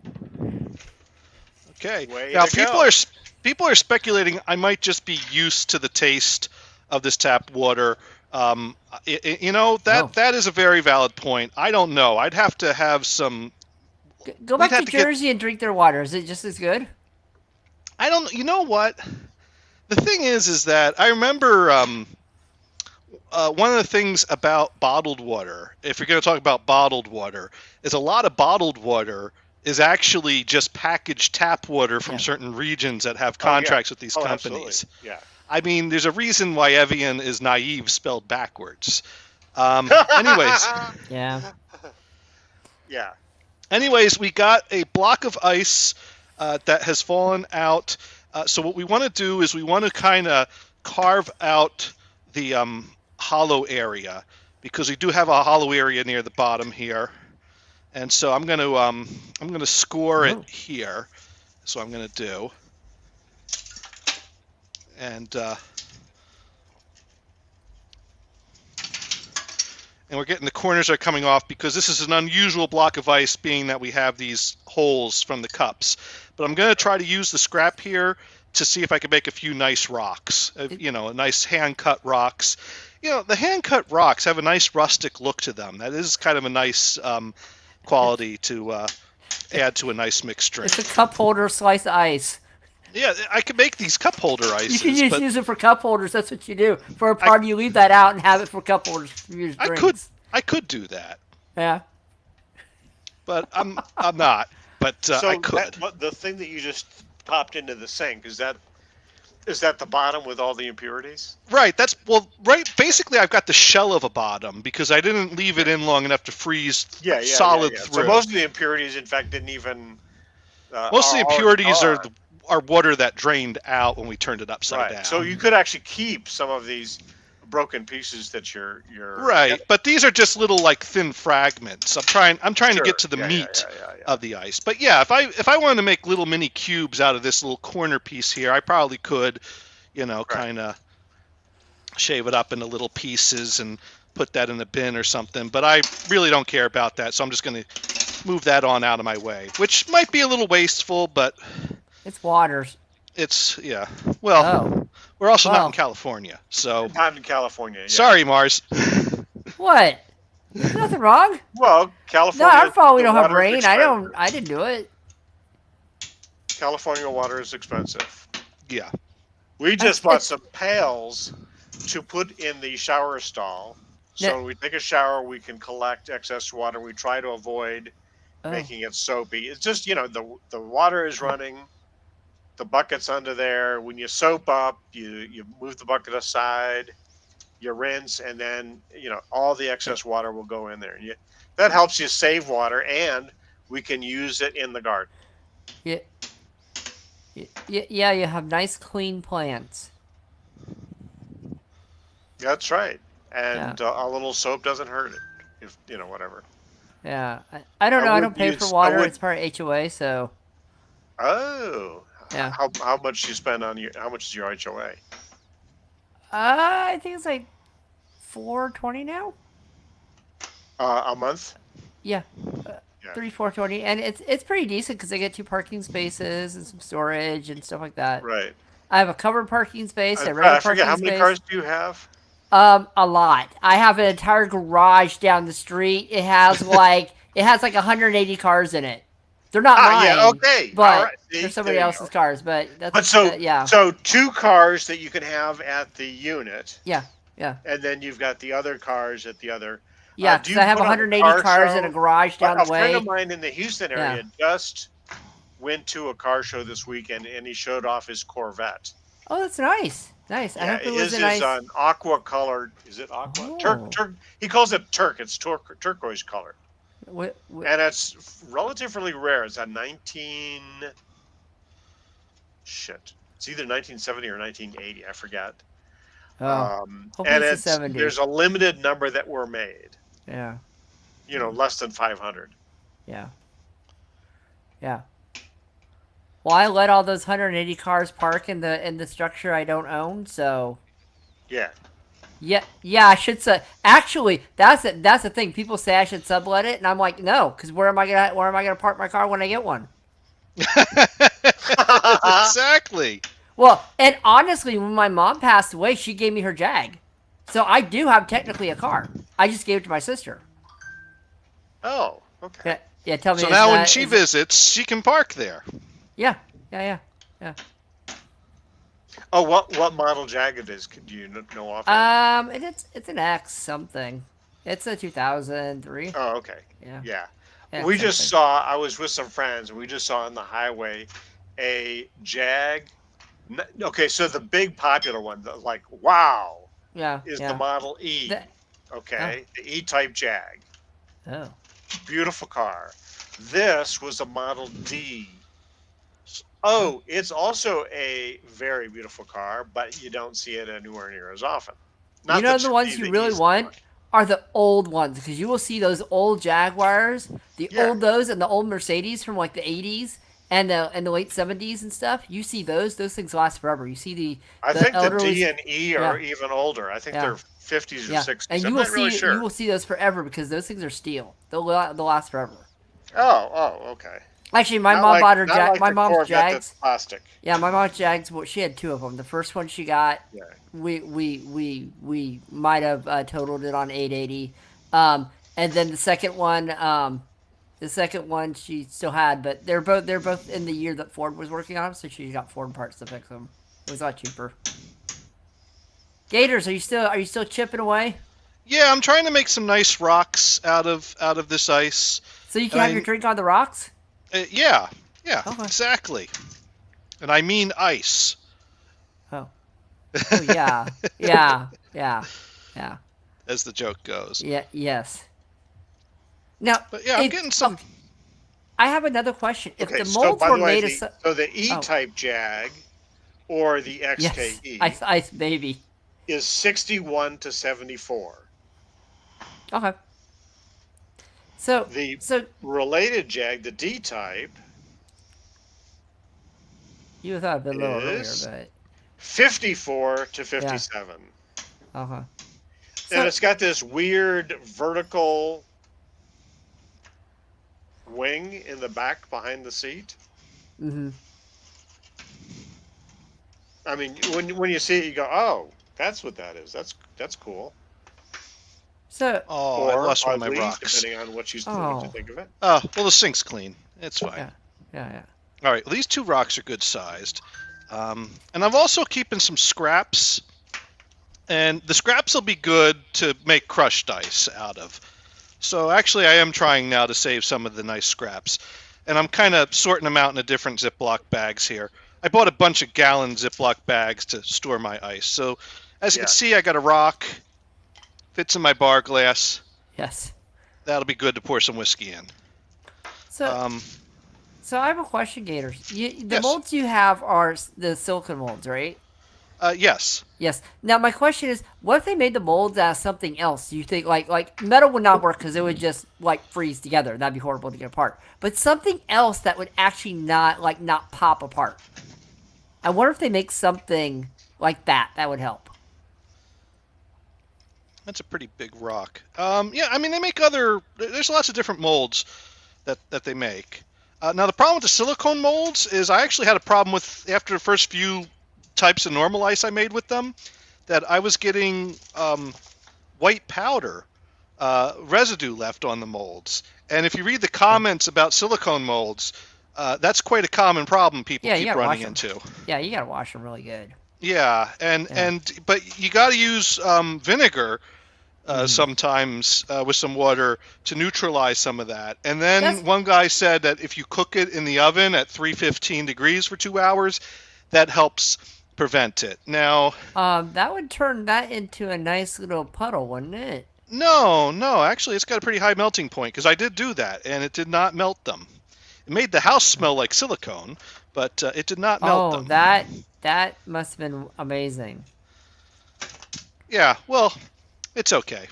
Now people are speculating I might just be used to the taste of this tap water. That is a very valid point. I don't know. I'd have to have some. Go back to Jersey and drink their water. Is it just as good? I don't. You know what? The thing is that I remember one of the things about bottled water. If you're going to talk about bottled water, is a lot of bottled water is actually just packaged tap water from certain regions that have contracts with these companies. Absolutely. Yeah. I mean, there's a reason why Evian is naive spelled backwards. Anyways. Yeah. Yeah. Anyways, we got a block of ice that has fallen out. So what we want to do is we want to kind of carve out the hollow area, because we do have a hollow area near the bottom here. And so I'm going to score it here. So I'm going to do. And we're getting the corners are coming off because this is an unusual block of ice, being that we have these holes from the cups. But I'm going to try to use the scrap here to see if I can make a few nice rocks, nice hand-cut rocks. The hand-cut rocks have a nice rustic look to them. That is kind of a nice quality to add to a nice mixed drink. It's a cup holder slice ice. Yeah, I could make these cup holder ices. You can just use it for cup holders. That's what you do. For a party, you leave that out and have it for cup holders. I could do that. Yeah. But I'm not. But I could. The thing that you just popped into the sink, is that the bottom with all the impurities? Right. Basically, I've got the shell of a bottom because I didn't leave it in long enough to freeze solid through. So most of the impurities, in fact, didn't even. Most of the impurities are water that drained out when we turned it upside down. So you could actually keep some of these broken pieces that you're right, but these are just little thin fragments. I'm trying to get to the meat of the ice. But yeah, if I wanted to make little mini cubes out of this little corner piece here, I probably could, kind of shave it up into little pieces and put that in a bin or something. But I really don't care about that, so I'm just going to move that on out of my way, which might be a little wasteful, but it's waters. It's Well, we're also not in California, so. Not in California. Yeah. Sorry, Mars. What? There's nothing wrong. Well, California. No, our fault. We don't have rain. I didn't do it. California water is expensive. Yeah. We just bought some pails to put in the shower stall. So when we take a shower, we can collect excess water. We try to avoid making it soapy. It's just, the water is running. The bucket's under there. When you soap up, you move the bucket aside, you rinse, and then all the excess water will go in there. That helps you save water, and we can use it in the garden. Yeah, you have nice clean plants. That's right, and a little soap doesn't hurt it. If whatever. Yeah, I don't know. I don't pay for water. It's part of HOA, so. Oh. Yeah. How much do you spend on how much is your HOA? I think it's $4.20 now. A month? Yeah. $4.20, and it's pretty decent because I get 2 parking spaces and some storage and stuff like that. Right. I have a covered parking space. I forget, how many cars do you have? A lot. I have an entire garage down the street. It has 180 cars in it. They're not mine. Yeah, okay. But they're somebody else's cars. But that's So 2 cars that you can have at the unit. Yeah. And then you've got the other cars at the other. Yeah, because I have 180 cars in a garage down the way. A friend of mine in the Houston area just went to a car show this weekend, and he showed off his Corvette. Oh, that's nice. Nice. Yeah, I hope it was his a nice. is an aqua colored. Is it aqua? Oh. Turk. He calls it Turk. It's turquoise color. What? And it's relatively rare. It's a 19. Shit. It's either 1970 or 1980. I forget. Oh. And there's a limited number that were made. Yeah. Less than 500. Yeah. Yeah. Well, I let all those 180 cars park in the structure I don't own, so. Yeah. Yeah, I should say. Actually, that's it. That's the thing. People say I should sublet it, and I'm like, no, because where am I gonna park my car when I get one? Exactly. Well, and honestly, when my mom passed away, she gave me her Jag, so I do have technically a car. I just gave it to my sister. Oh, okay. Yeah. Tell me. So now when she visits, she can park there. Yeah. Oh, what model Jag it is? Do you know offhand? It's an X something. It's a 2003. Oh, okay. Yeah. We just saw. I was with some friends, and we just saw on the highway a Jag. Okay, so the big popular one, is the Model E. The E-type Jag. Oh. Beautiful car. This was a Model D. Oh, it's also a very beautiful car, but you don't see it anywhere near as often. Not the ones you really want are the old ones, because you will see those old Jaguars, old those, and the old Mercedes from like the 80s and the late 70s and stuff. You see those things last forever. You see I think the D and E are even older. I think they're 50s or 60s. And I'm not really sure. You will see those forever because those things are steel. They'll last forever. Oh, okay. Actually, my mom bought her my mom's Jags. Plastic. Yeah, my mom's Jags. Well, she had two of them. The first one she got, we might have totaled it on 880, and then the second one she still had, but they're both in the year that Ford was working on them, so she got Ford parts to fix them. It was a lot cheaper. Gators, are you still chipping away? Yeah, I'm trying to make some nice rocks out of this ice. So you can have your drink on the rocks? Yeah, okay. Exactly. And I mean ice. Oh yeah. As the joke goes. Yeah. Yes. Now, but yeah, I'm getting some. I have another question. If the molds were made of so the E-type Jag or the XKE ice baby is 61 to 74. Okay. So related Jag, the D-type, you thought a bit lower earlier, but 54 to 57. Yeah. Uh-huh. And it's got this weird vertical wing in the back behind the seat. Mm-hmm. I mean, when you see it, you go, "Oh, that's what that is. That's cool." So, I lost one of my rocks. Depending on what you think of it. Oh, well, the sink's clean. It's fine. Yeah. All right, well, these two rocks are good sized. And I'm also keeping some scraps. And the scraps will be good to make crushed ice out of. So actually, I am trying now to save some of the nice scraps. And I'm kind of sorting them out in different Ziploc bags here. I bought a bunch of gallon Ziploc bags to store my ice. So as you can see, I got a rock. Fits in my bar glass. Yes. That'll be good to pour some whiskey in. So I have a question, Gators. The molds you have are the silicone molds, right? Yes. Yes. Now my question is, what if they made the molds out of something else? Do you think like metal would not work because it would just like freeze together? That'd be horrible to get apart. But something else that would actually not pop apart. I wonder if they make something like that would help. That's a pretty big rock. Yeah, I mean, they make there's lots of different molds that they make. Now, the problem with the silicone molds is I actually had a problem with, after the first few types of normal ice I made with them, that I was getting white powder residue left on the molds. And if you read the comments about silicone molds, that's quite a common problem people keep running into. Yeah, you got to wash them really good. Yeah, but you got to use vinegar sometimes with some water to neutralize some of that. And then one guy said that if you cook it in the oven at 315 degrees for 2 hours, that helps prevent it. Now, that would turn that into a nice little puddle, wouldn't it? No, actually it's got a pretty high melting point because I did do that and it did not melt them. It made the house smell like silicone, but it did not melt them. Oh, that must have been amazing. Yeah, well, it's okay.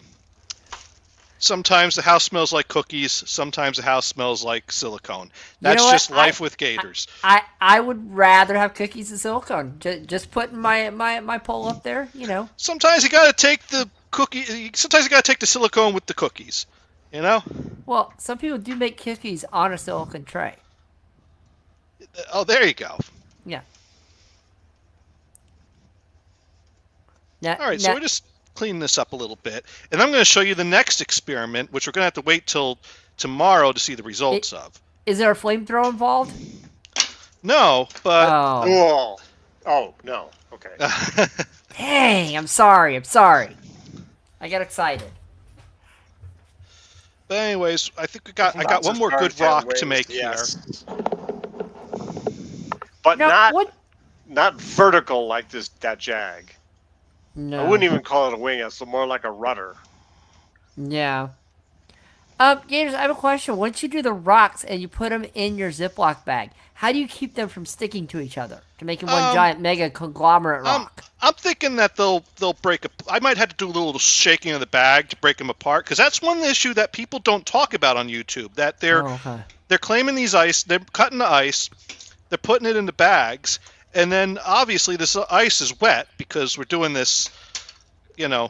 Sometimes the house smells like cookies. Sometimes the house smells like silicone. That's just life with gators. I would rather have cookies than silicone. Just putting my poll up there, you know. Sometimes you gotta take the cookie. Sometimes you gotta take the silicone with the cookies. You know. Well, some people do make cookies on a silicone tray. Oh, there you go. Yeah. All right, so we're just cleaning this up a little bit, and I'm going to show you the next experiment, which we're going to have to wait till tomorrow to see the results of. Is there a flamethrower involved? No, but oh no. Okay. Dang, I'm sorry. I got excited. But anyways, I think I got one more good rock to make here. But not vertical like that jag. No. I wouldn't even call it a wing. It's more like a rudder. Yeah. Gators, I have a question. Once you do the rocks and you put them in your Ziploc bag, how do you keep them from sticking to each other to make one giant mega conglomerate rock? I'm thinking that they'll break. I might have to do a little shaking of the bag to break them apart, because that's one issue that people don't talk about on YouTube. That they're claiming these ice, they're cutting the ice, they're putting it into bags. And then, obviously, this ice is wet because we're doing this,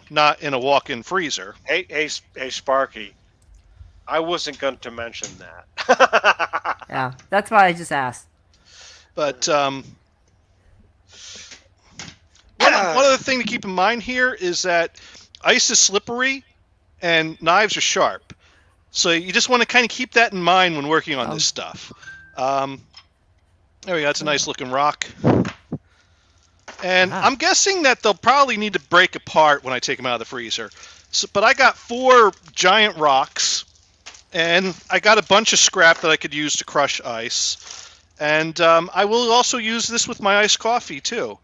not in a walk-in freezer. Hey, Sparky, I wasn't going to mention that. Yeah, that's why I just asked. But one other thing to keep in mind here is that ice is slippery and knives are sharp. So you just want to kind of keep that in mind when working on this stuff. There we go. That's a nice looking rock. And I'm guessing that they'll probably need to break apart when I take them out of the freezer. But I got 4 giant rocks, and I got a bunch of scrap that I could use to crush ice. And I will also use this with my iced coffee, too.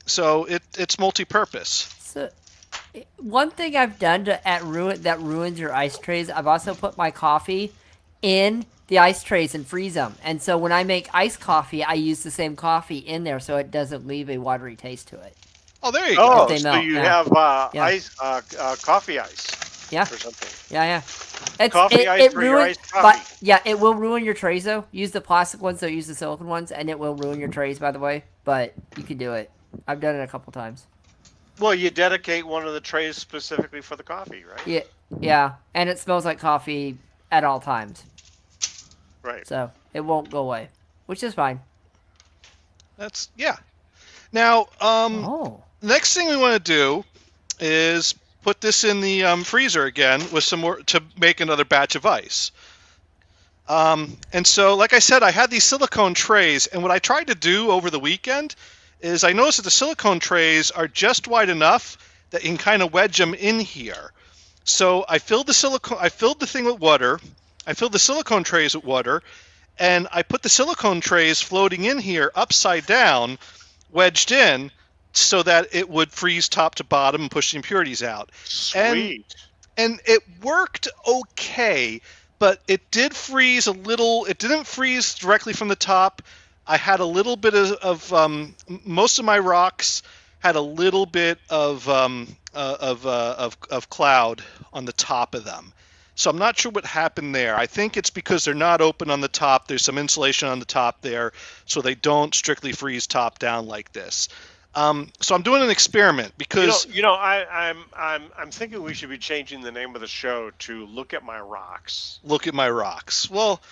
So it's multi-purpose. So, one thing I've done that ruins your ice trays, I've also put my coffee in the ice trays and freeze them. And so when I make iced coffee, I use the same coffee in there so it doesn't leave a watery taste to it. Oh, there you go. Oh, so you have ice, coffee ice. Yeah. Or something. Yeah. Coffee ice for your iced coffee. But, yeah, it will ruin your trays, though. Use the plastic ones, don't use the silicone ones, and it will ruin your trays, by the way. But you can do it. I've done it a couple times. Well, you dedicate one of the trays specifically for the coffee, right? Yeah, and it smells like coffee at all times. Right. So it won't go away, which is fine. Now, next thing we want to do is put this in the freezer again with some more to make another batch of ice. And so, like I said, I had these silicone trays, and what I tried to do over the weekend is I noticed that the silicone trays are just wide enough that you can kind of wedge them in here. So I filled the thing with water. I filled the silicone trays with water, and I put the silicone trays floating in here upside down, wedged in, so that it would freeze top to bottom and push the impurities out. Sweet. And it worked okay, but it did freeze a little. It didn't freeze directly from the top. I had a little bit of most of my rocks had a little bit of cloud on the top of them. So I'm not sure what happened there. I think it's because they're not open on the top. There's some insulation on the top there, so they don't strictly freeze top down like this. So I'm doing an experiment because I'm thinking we should be changing the name of the show to "Look at My Rocks." Look at my rocks. Well,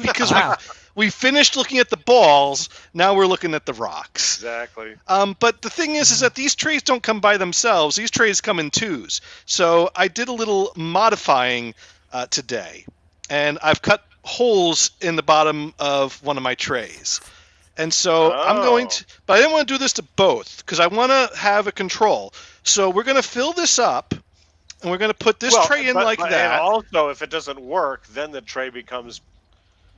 because we finished looking at the balls. Now we're looking at the rocks. Exactly. But the thing is that these trays don't come by themselves. These trays come in twos. So I did a little modifying today, and I've cut holes in the bottom of one of my trays. And so I'm going to, but I didn't want to do this to both because I want to have a control. So we're going to fill this up, and we're going to put this tray in like that. And also, if it doesn't work, then the tray becomes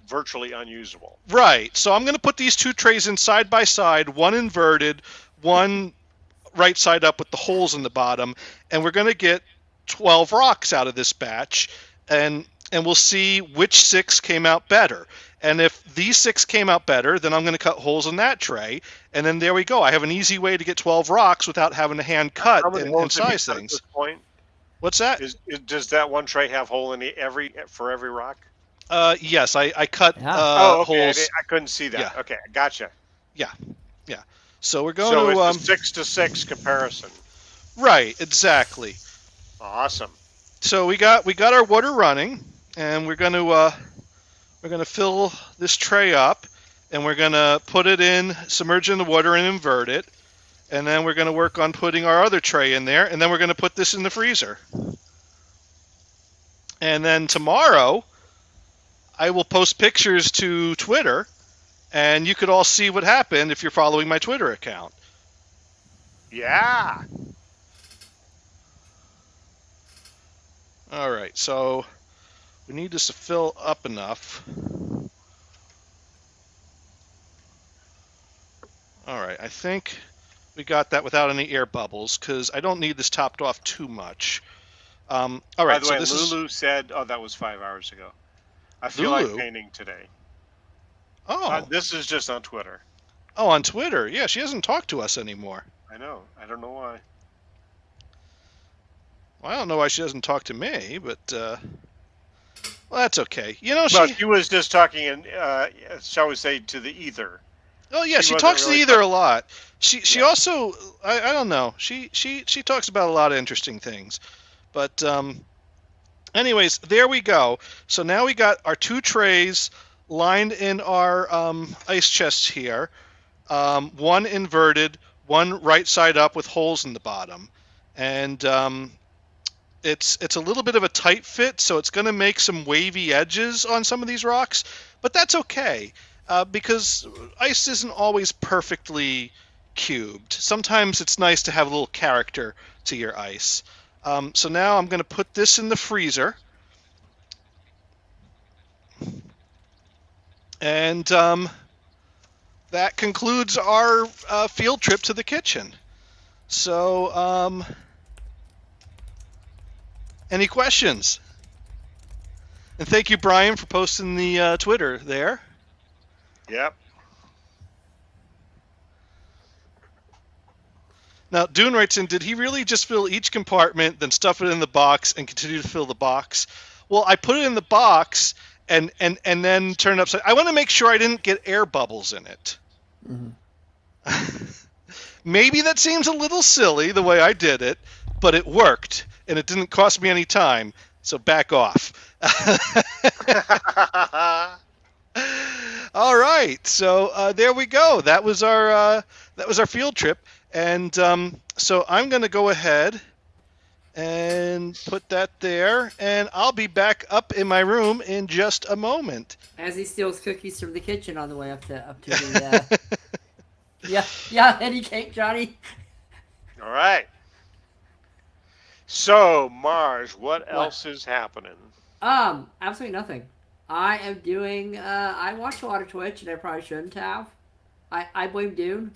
virtually unusable. Right. So I'm going to put these two trays in side by side, one inverted, one right side up with the holes in the bottom, and we're going to get 12 rocks out of this batch, and we'll see which 6 came out better. And if these 6 came out better, then I'm going to cut holes in that tray, and then there we go. I have an easy way to get 12 rocks without having to hand cut and size things. At this point? What's that? Does that one tray have hole in for every rock? Yes, I cut holes. I couldn't see that. Yeah. Okay, gotcha. Yeah. So we're going to it's a 6-to-6 comparison. Right, exactly. Awesome. So we got our water running, and we're going to fill this tray up, and we're going to put it in, submerge it in the water and invert it, and then we're going to work on putting our other tray in there, and then we're going to put this in the freezer. And then tomorrow, I will post pictures to Twitter, and you could all see what happened if you're following my Twitter account. Yeah. All right, so we need this to fill up enough. All right, I think we got that without any air bubbles because I don't need this topped off too much. All right. By the way, Lulu said, that was 5 hours ago. I feel like painting today. Oh. This is just on Twitter. Oh, on Twitter. Yeah, she hasn't talked to us anymore. I know. I don't know why. Well, I don't know why she doesn't talk to me, but well, that's okay. She was just talking, shall we say, to the ether. Oh yeah, she talks to the ether a lot. She also, I don't know. She talks about a lot of interesting things, but anyways, there we go. So now we got our 2 trays lined in our ice chests here. One inverted, one right side up with holes in the bottom, and it's a little bit of a tight fit, so it's going to make some wavy edges on some of these rocks, but that's okay because ice isn't always perfectly cubed. Sometimes it's nice to have a little character to your ice. So now I'm going to put this in the freezer. And that concludes our field trip to the kitchen. So, any questions? And thank you, Brian, for posting the Twitter there. Yep. Now, Dune writes in, did he really just fill each compartment, then stuff it in the box, and continue to fill the box? Well, I put it in the box and then turn it upside. I want to make sure I didn't get air bubbles in it. Mm-hmm. Maybe that seems a little silly the way I did it, but it worked, and it didn't cost me any time, so back off. All right, so there we go. That was our field trip, and so I'm going to go ahead and put that there, and I'll be back up in my room in just a moment. As he steals cookies from the kitchen on the way up to the yeah, any cake, Johnny. All right. So, Marge, what else is happening? Absolutely nothing. I am doing. I watch a lot of Twitch, and I probably shouldn't have. I blame Dune.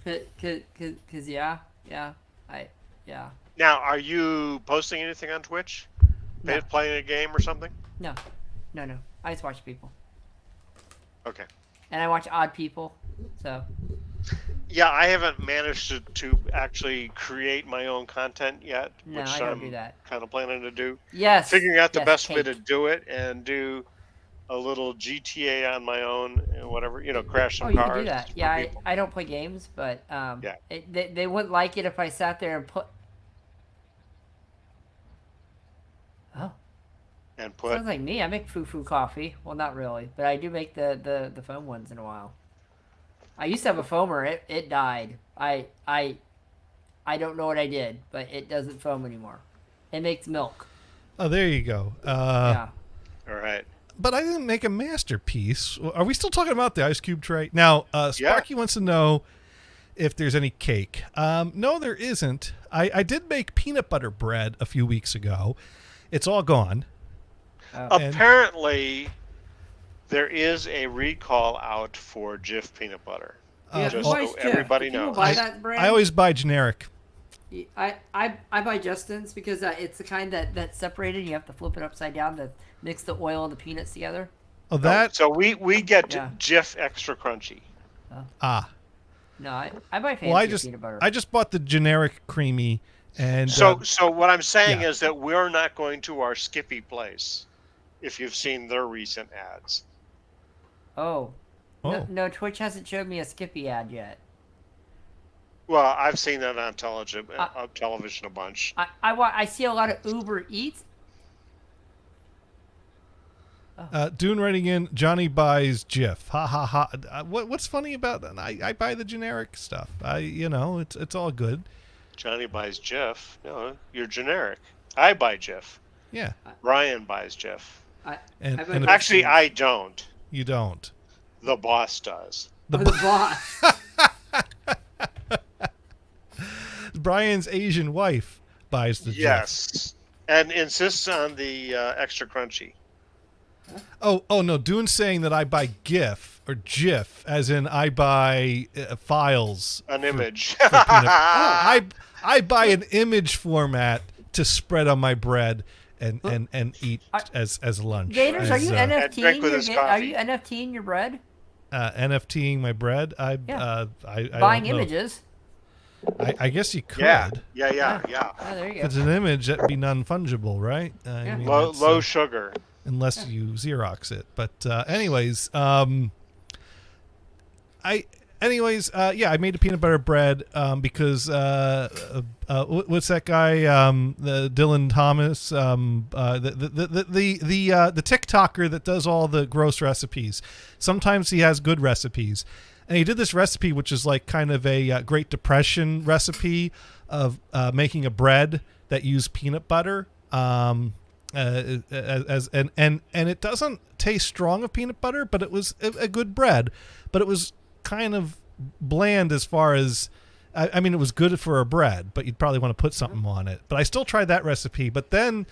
Cause yeah. Now, are you posting anything on Twitch? No. Playing a game or something? No. I just watch people. Okay. And I watch odd people, so. Yeah, I haven't managed to actually create my own content yet, no, which I don't I'm do that. kind of planning to do. Yes. Figuring out the best way to do it and do a little GTA on my own and whatever, crash some cars. Oh, you can do that. Yeah, I don't play games, but they wouldn't like it if I sat there and put. Oh. And put. Sounds like me. I make foo-foo coffee. Well, not really, but I do make the foam ones in a while. I used to have a foamer. It died. I don't know what I did, but it doesn't foam anymore. It makes milk. Oh, there you go. Yeah. All right. but I didn't make a masterpiece. Are we still talking about the ice cube tray? Now, Sparky wants to know if there's any cake. No, there isn't. I did make peanut butter bread a few weeks ago. It's all gone. Apparently, there is a recall out for Jif peanut butter. Just so everybody knows. Buy that brand? I always buy generic. I buy Justin's because it's the kind that's separated. You have to flip it upside down to mix the oil and the peanuts together. Oh, that. So we get Jif extra crunchy. No, I buy fancy peanut butter. I just bought the generic creamy, and so what I'm saying is that we're not going to our Skippy place. If you've seen their recent ads. Oh. No, Twitch hasn't showed me a Skippy ad yet. Well, I've seen that on television a bunch. I see a lot of Uber Eats. Dune writing in, Johnny buys Jif. Ha ha ha. What's funny about that? I buy the generic stuff. It's all good. Johnny buys Jif. No, you're generic. I buy Jif. Yeah. Ryan buys Jif. And actually, I don't. You don't. The boss does. The boss. Brian's Asian wife buys the Jif. Yes, and insists on the extra crunchy. Oh no! Dune's saying that I buy GIF or GIF, as in I buy files. An image. I buy an image format to spread on my bread and eat as lunch. Gators, are you NFTing your bread? NFTing my bread? I buying images. I guess you could. Yeah. Oh, there you go. If it's an image, that'd be non-fungible, right? I mean, low sugar. Unless you Xerox it. But anyways, I made a peanut butter bread because what's that guy? The Dylan Thomas, the TikToker that does all the gross recipes. Sometimes he has good recipes, and he did this recipe which is like kind of a Great Depression recipe of making a bread that used peanut butter. And it doesn't taste strong of peanut butter, but it was a good bread. But it was kind of bland as far as I mean, it was good for a bread, but you'd probably want to put something on it. But I still tried that recipe. But then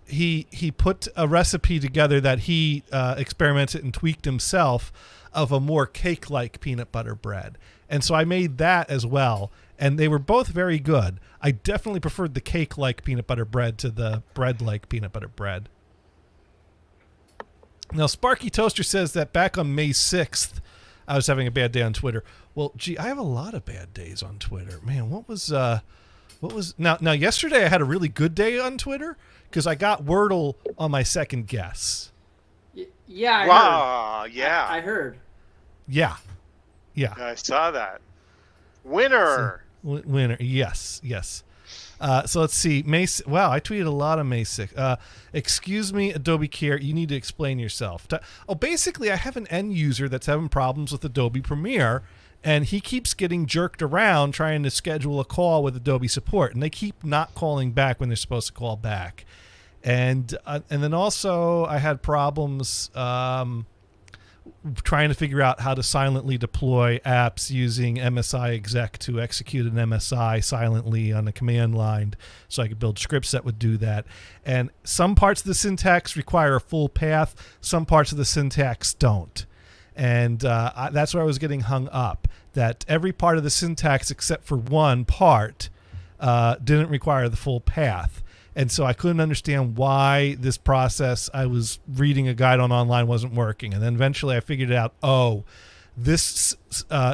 he put a recipe together that he experimented and tweaked himself of a more cake-like peanut butter bread. And so I made that as well. And they were both very good. I definitely preferred the cake-like peanut butter bread to the bread-like peanut butter bread. Now, Sparky Toaster says that back on May 6th, I was having a bad day on Twitter. Well, gee, I have a lot of bad days on Twitter. Man, what was now yesterday I had a really good day on Twitter because I got Wordle on my second guess. Yeah, I heard. Yeah. I heard. Yeah. I saw that. Winner. Winner. Yes. So let's see. Wow, I tweeted a lot on May 6th. Excuse me, Adobe Care, you need to explain yourself. Basically, I have an end user that's having problems with Adobe Premiere, and he keeps getting jerked around trying to schedule a call with Adobe support, and they keep not calling back when they're supposed to call back. And then also I had problems trying to figure out how to silently deploy apps using MSI exec to execute an MSI silently on a command line so I could build scripts that would do that. And some parts of the syntax require a full path. Some parts of the syntax don't. And that's where I was getting hung up, that every part of the syntax except for one part didn't require the full path. And so I couldn't understand why this process I was reading a guide on online wasn't working. And then eventually I figured out, this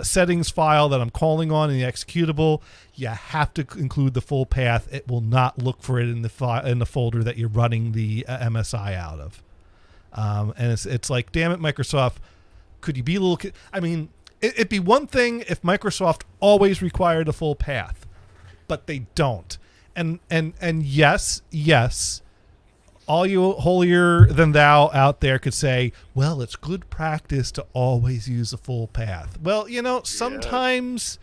settings file that I'm calling on in the executable, you have to include the full path. It will not look for it in the folder that you're running the MSI out of. And it's like, damn it, Microsoft, could you be a little... I mean, it'd be one thing if Microsoft always required a full path, but they don't. And yes, all you holier than thou out there could say, well, it's good practice to always use a full path. Well, sometimes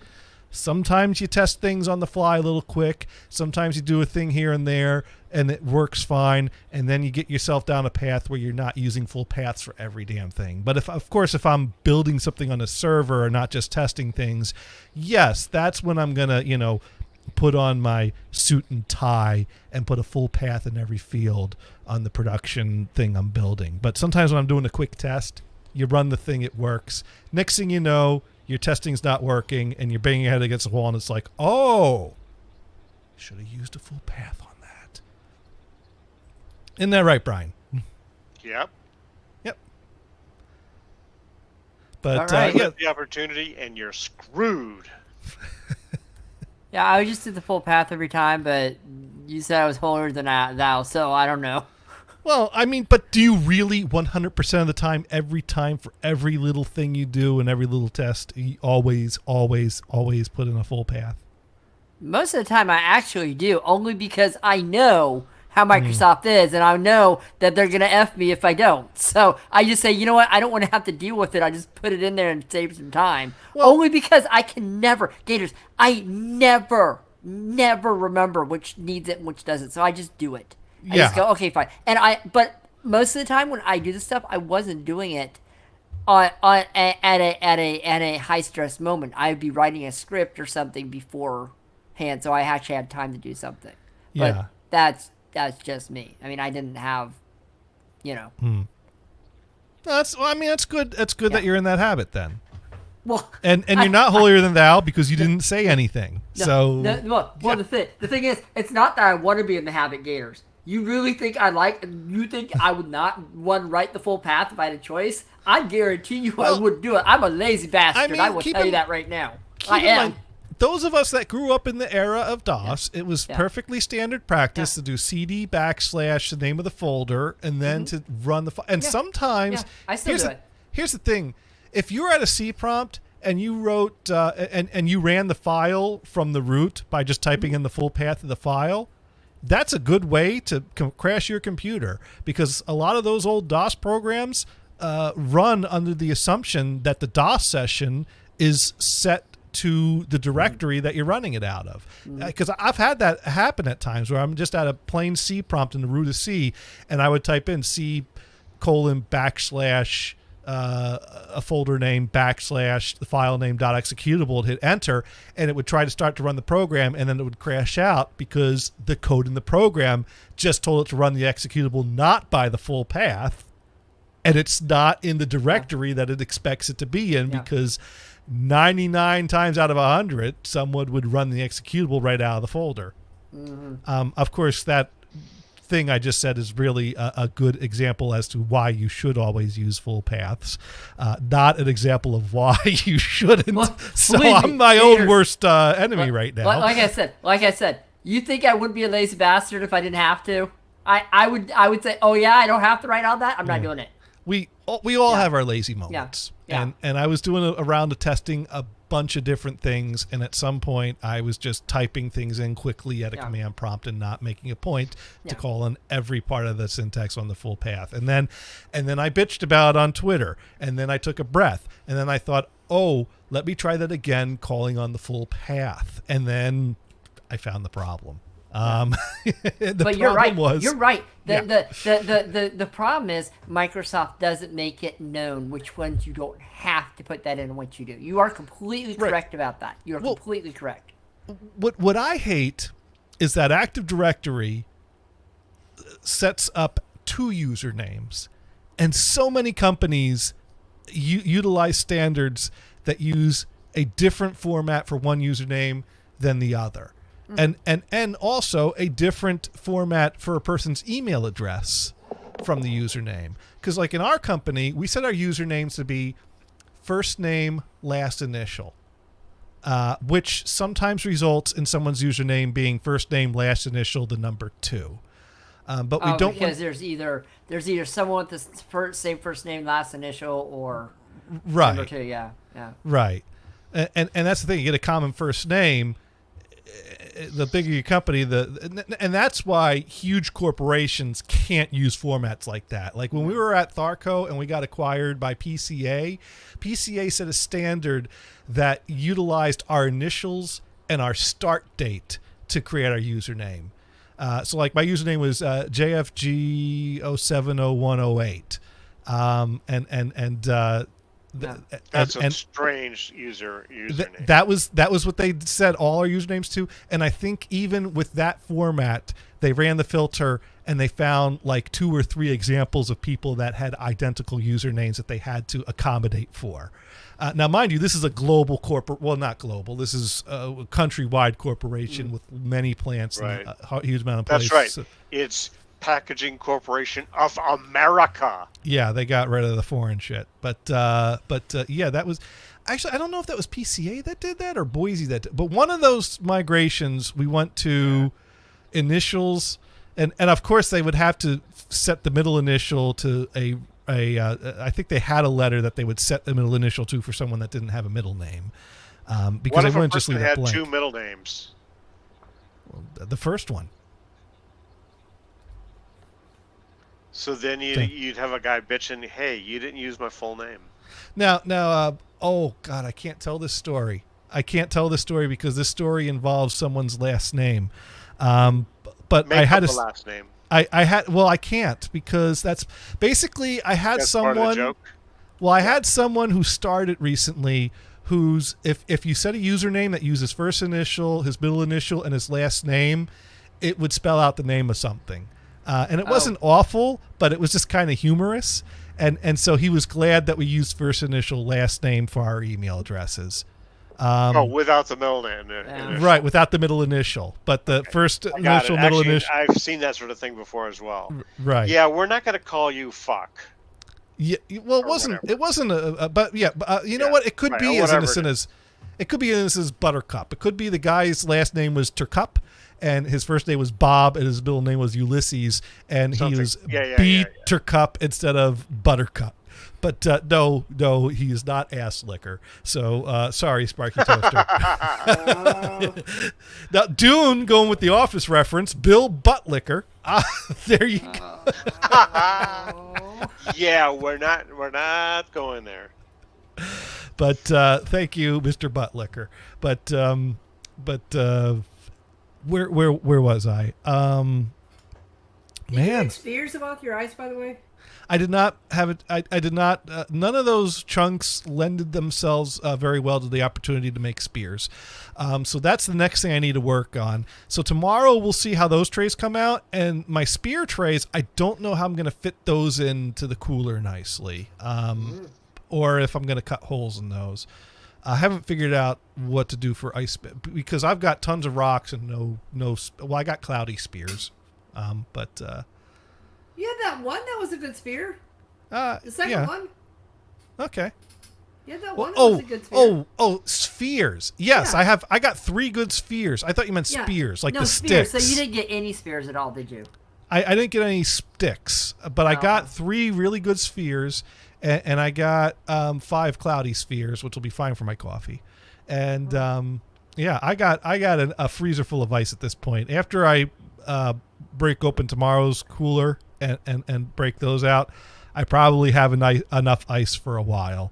Sometimes you test things on the fly a little quick. Sometimes you do a thing here and there, and it works fine. And then you get yourself down a path where you're not using full paths for every damn thing. But if I'm building something on a server or not just testing things, yes, that's when I'm gonna, put on my suit and tie and put a full path in every field on the production thing I'm building. But sometimes when I'm doing a quick test, you run the thing, it works. Next thing you know, your testing's not working, and you're banging your head against the wall, and it's like, oh, should have used a full path on that. Isn't that right, Brian? Yep. Yep. But the opportunity, and you're screwed. Yeah, I would just do the full path every time, but you said I was holier than thou, so I don't know. Well, I mean, but do you really 100% of the time, every time, for every little thing you do and every little test, you always put in a full path? Most of the time I actually do, only because I know how Microsoft is, and I know that they're going to F me if I don't. So I just say, you know what, I don't want to have to deal with it. I just put it in there and save some time. Well, only because I can never, Gators, I never remember which needs it and which doesn't. So I just do it. I just go, okay, fine. But most of the time when I do this stuff, I wasn't doing it at a high stress moment. I'd be writing a script or something beforehand, so I actually had time to do something. But that's just me. I mean, I didn't have, That's good. That's good that you're in that habit then. Well, and you're not holier than thou because you didn't say anything. The thing is, it's not that I want to be in the habit, Gators. You really think you think I would not write the full path if I had a choice? I guarantee you I wouldn't do it. I'm a lazy bastard. I will tell you that right now. I am. Those of us that grew up in the era of DOS, it was perfectly standard practice to do CD / the name of the folder and then to run the file. And sometimes, I still do it. Here's the thing. If you're at a C prompt and you wrote and you ran the file from the root by just typing in the full path of the file, that's a good way to crash your computer, because a lot of those old DOS programs run under the assumption that the DOS session is set to the directory that you're running it out of. Because I've had that happen at times where I'm just at a plain C prompt in the root of C, and I would type in C : / a folder name / the file name .executable, and hit enter, and it would try to start to run the program, and then it would crash out because the code in the program just told it to run the executable not by the full path, and it's not in the directory that it expects it to be in, because 99 times out of 100 someone would run the executable right out of the folder. Of course, that thing I just said is really a good example as to why you should always use full paths, not an example of why you shouldn't. I'm my own worst enemy right now. Like I said, you think I wouldn't be a lazy bastard if I didn't have to? I would say, oh yeah, I don't have to write all that. I'm not doing it. We all have our lazy moments. And I was doing a round of testing a bunch of different things, and at some point I was just typing things in quickly at a command prompt and not making a point to call in every part of the syntax on the full path. And then I bitched about it on Twitter, and then I took a breath, and then I thought, oh, let me try that again, calling on the full path. And then I found the problem. But you're right. You're right. The problem is Microsoft doesn't make it known which ones you don't have to put that in and what you do. You are completely correct about that. You are completely correct. What I hate is that Active Directory sets up 2 usernames, and so many companies utilize standards that use a different format for one username than the other. And also a different format for a person's email address from the username. Because like in our company, we set our usernames to be first name, last initial, which sometimes results in someone's username being first name, last initial, the number 2. But we don't because there's either someone with the same first name, last initial, or number 2. Yeah. Right. And that's the thing. You get a common first name. the bigger your company, and that's why huge corporations can't use formats like that. Like when we were at Tharco and we got acquired by PCA set a standard that utilized our initials and our start date to create our username. So like my username was JFG070108. That's a strange username. That was what they said all our usernames to, and I think even with that format, they ran the filter and they found like 2 or 3 examples of people that had identical usernames that they had to accommodate for. Now, mind you, this is a global corporate. Well, not global. This is a countrywide corporation with many plants and a huge amount of places. That's right. It's Packaging Corporation of America. Yeah, they got rid of the foreign shit. But yeah, that was actually, I don't know if that was PCA that did that or Boise that did. But one of those migrations, we went to initials, and of course they would have to set the middle initial to I think they had a letter that they would set the middle initial to for someone that didn't have a middle name, because they wouldn't just leave it blank. Had 2 middle names. Well, the first one. So then you'd have a guy bitching, "Hey, you didn't use my full name." Now, oh God, I can't tell this story. I can't tell this story because this story involves someone's last name. But I had a last name. I can't because that's basically I had someone. Part of the joke? Well, I had someone who started recently who's if you set a username that uses first initial, his middle initial, and his last name, it would spell out the name of something. And it wasn't awful, but it was just kind of humorous. And so he was glad that we used first initial, last name for our email addresses. Without the middle name. Right, without the middle initial. But the first initial, middle initial. I've seen that sort of thing before as well. Right. Yeah, we're not going to call you fuck. Yeah, well, it wasn't but yeah, you know what? It could be as innocent as Buttercup. It could be the guy's last name was Turcup, and his first name was Bob, and his middle name was Ulysses, and he was Turcup instead of Buttercup. But no, he is not ass liquor. So sorry, Sparky Toaster. Now Dune, going with the Office reference, Bill Buttlicker. There you go. Yeah, we're not going there. But thank you, Mr. Buttlicker. But where was I? Did you get spheres about your ice, by the way? I did not have it. I did not. None of those chunks lended themselves very well to the opportunity to make spears. So that's the next thing I need to work on. So tomorrow we'll see how those trays come out. And my spear trays, I don't know how I'm going to fit those into the cooler nicely, or if I'm going to cut holes in those. I haven't figured out what to do for ice because I've got tons of rocks and no. Well, I got cloudy spears, but. You had that one that was a good sphere. The second one. Okay. Yeah, that one was a good sphere. Spheres. Yes, yeah. I got 3 good spheres. I thought you meant spears, like the spears. sticks. So you didn't get any spears at all, did you? I didn't get any sticks, but I got 3 really good spheres, and I got 5 cloudy spheres, which will be fine for my coffee. And I got a freezer full of ice at this point. After I break open tomorrow's cooler and break those out, I probably have enough ice for a while.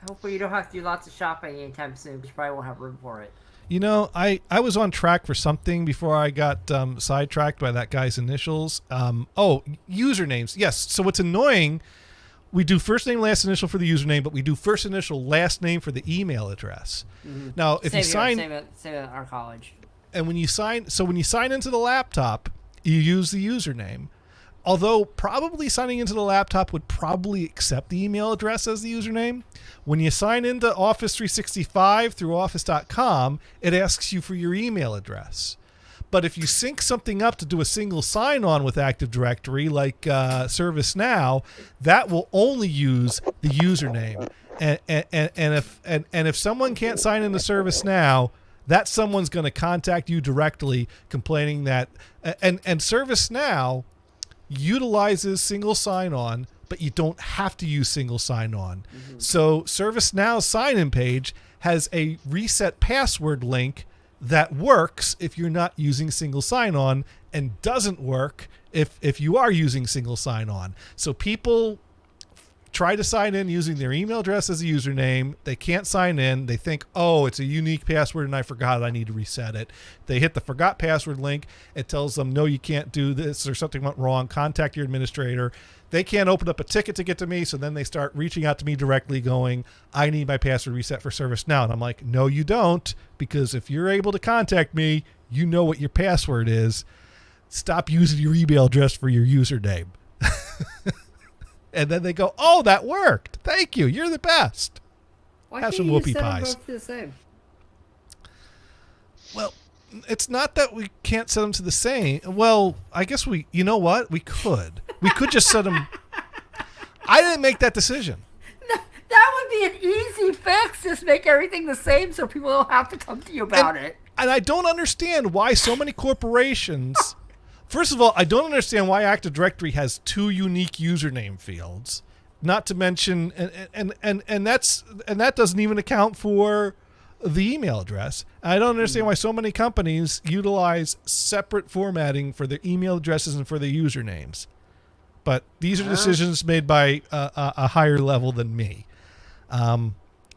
Hopefully you don't have to do lots of shopping anytime soon, because you probably won't have room for it. You know, I was on track for something before I got sidetracked by that guy's initials. Usernames. Yes. So what's annoying, we do first name, last initial for the username, but we do first initial, last name for the email address. Mm-hmm. Now, if you sign... Same at our college. And when you sign into the laptop, you use the username. Although probably signing into the laptop would probably accept the email address as the username. When you sign into Office 365 through office.com, it asks you for your email address. But if you sync something up to do a single sign-on with Active Directory, like ServiceNow, that will only use the username. And if someone can't sign into ServiceNow, that someone's going to contact you directly complaining that and ServiceNow utilizes single sign-on, but you don't have to use single sign-on. Mm-hmm. So ServiceNow's sign-in page has a reset password link that works if you're not using single sign-on and doesn't work if you are using single sign-on. So people try to sign in using their email address as a username. They can't sign in. They think, oh, it's a unique password and I forgot it. I need to reset it. They hit the forgot password link. It tells them, no, you can't do this, or something went wrong. Contact your administrator. They can't open up a ticket to get to me, so then they start reaching out to me directly going, I need my password reset for ServiceNow. And I'm like, no, you don't, because if you're able to contact me, you know what your password is. Stop using your email address for your username. And then they go, oh, that worked. Thank you. You're the best. Why Have can't some you whoopie set them pies. both to the same? Well, it's not that we can't set them to the same. Well, I guess you know what? We could. We could just set them. I didn't make that decision. That would be an easy fix. Just make everything the same so people don't have to come to you about it. And I don't understand why so many corporations. First of all, I don't understand why Active Directory has 2 unique username fields. Not to mention, and that doesn't even account for the email address. I don't understand why so many companies utilize separate formatting for their email addresses and for their usernames. But these are decisions made by a higher level than me.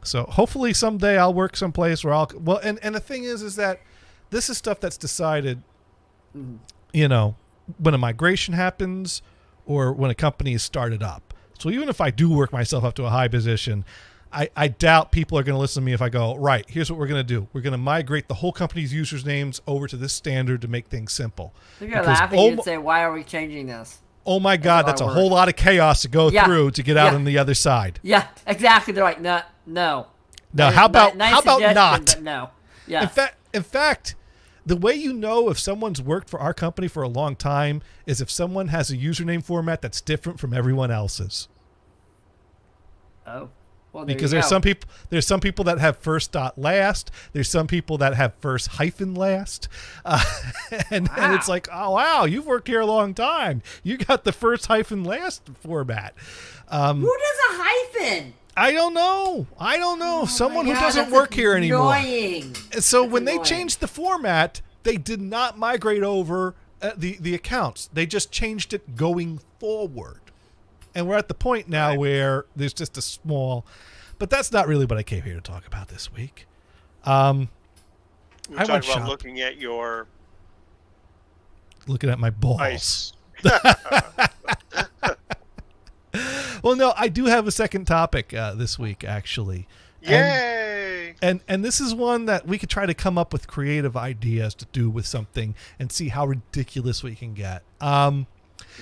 So hopefully someday I'll work someplace where and the thing is that this is stuff that's decided, you know, when a migration happens or when a company is started up. So even if I do work myself up to a high position, I doubt people are going to listen to me if I go, right, here's what we're going to do. We're going to migrate the whole company's users' names over to this standard to make things simple. They're going to laugh at you and say, why are we changing this? Oh my God, that's a whole lot of chaos to go through to get out on the other side. Yeah, exactly. They're like, no. Now, how about not? But no. Yeah. In fact, the way you know if someone's worked for our company for a long time is if someone has a username format that's different from everyone else's. Oh. Well, because there's some people that have first dot last. There's some people that have first hyphen last, and it's like, oh wow, you've worked here a long time. You got the first hyphen last format. Who does a hyphen? I don't know. Oh Someone who doesn't work here anymore. Annoying. So when they changed the format, they did not migrate over the accounts. They just changed it going forward. And we're at the point now where there's just a small, but that's not really what I came here to talk about this week. We're talking about looking at my balls. Ice. Well, no, I do have a second topic this week, actually. Yay! And this is one that we could try to come up with creative ideas to do with something and see how ridiculous we can get.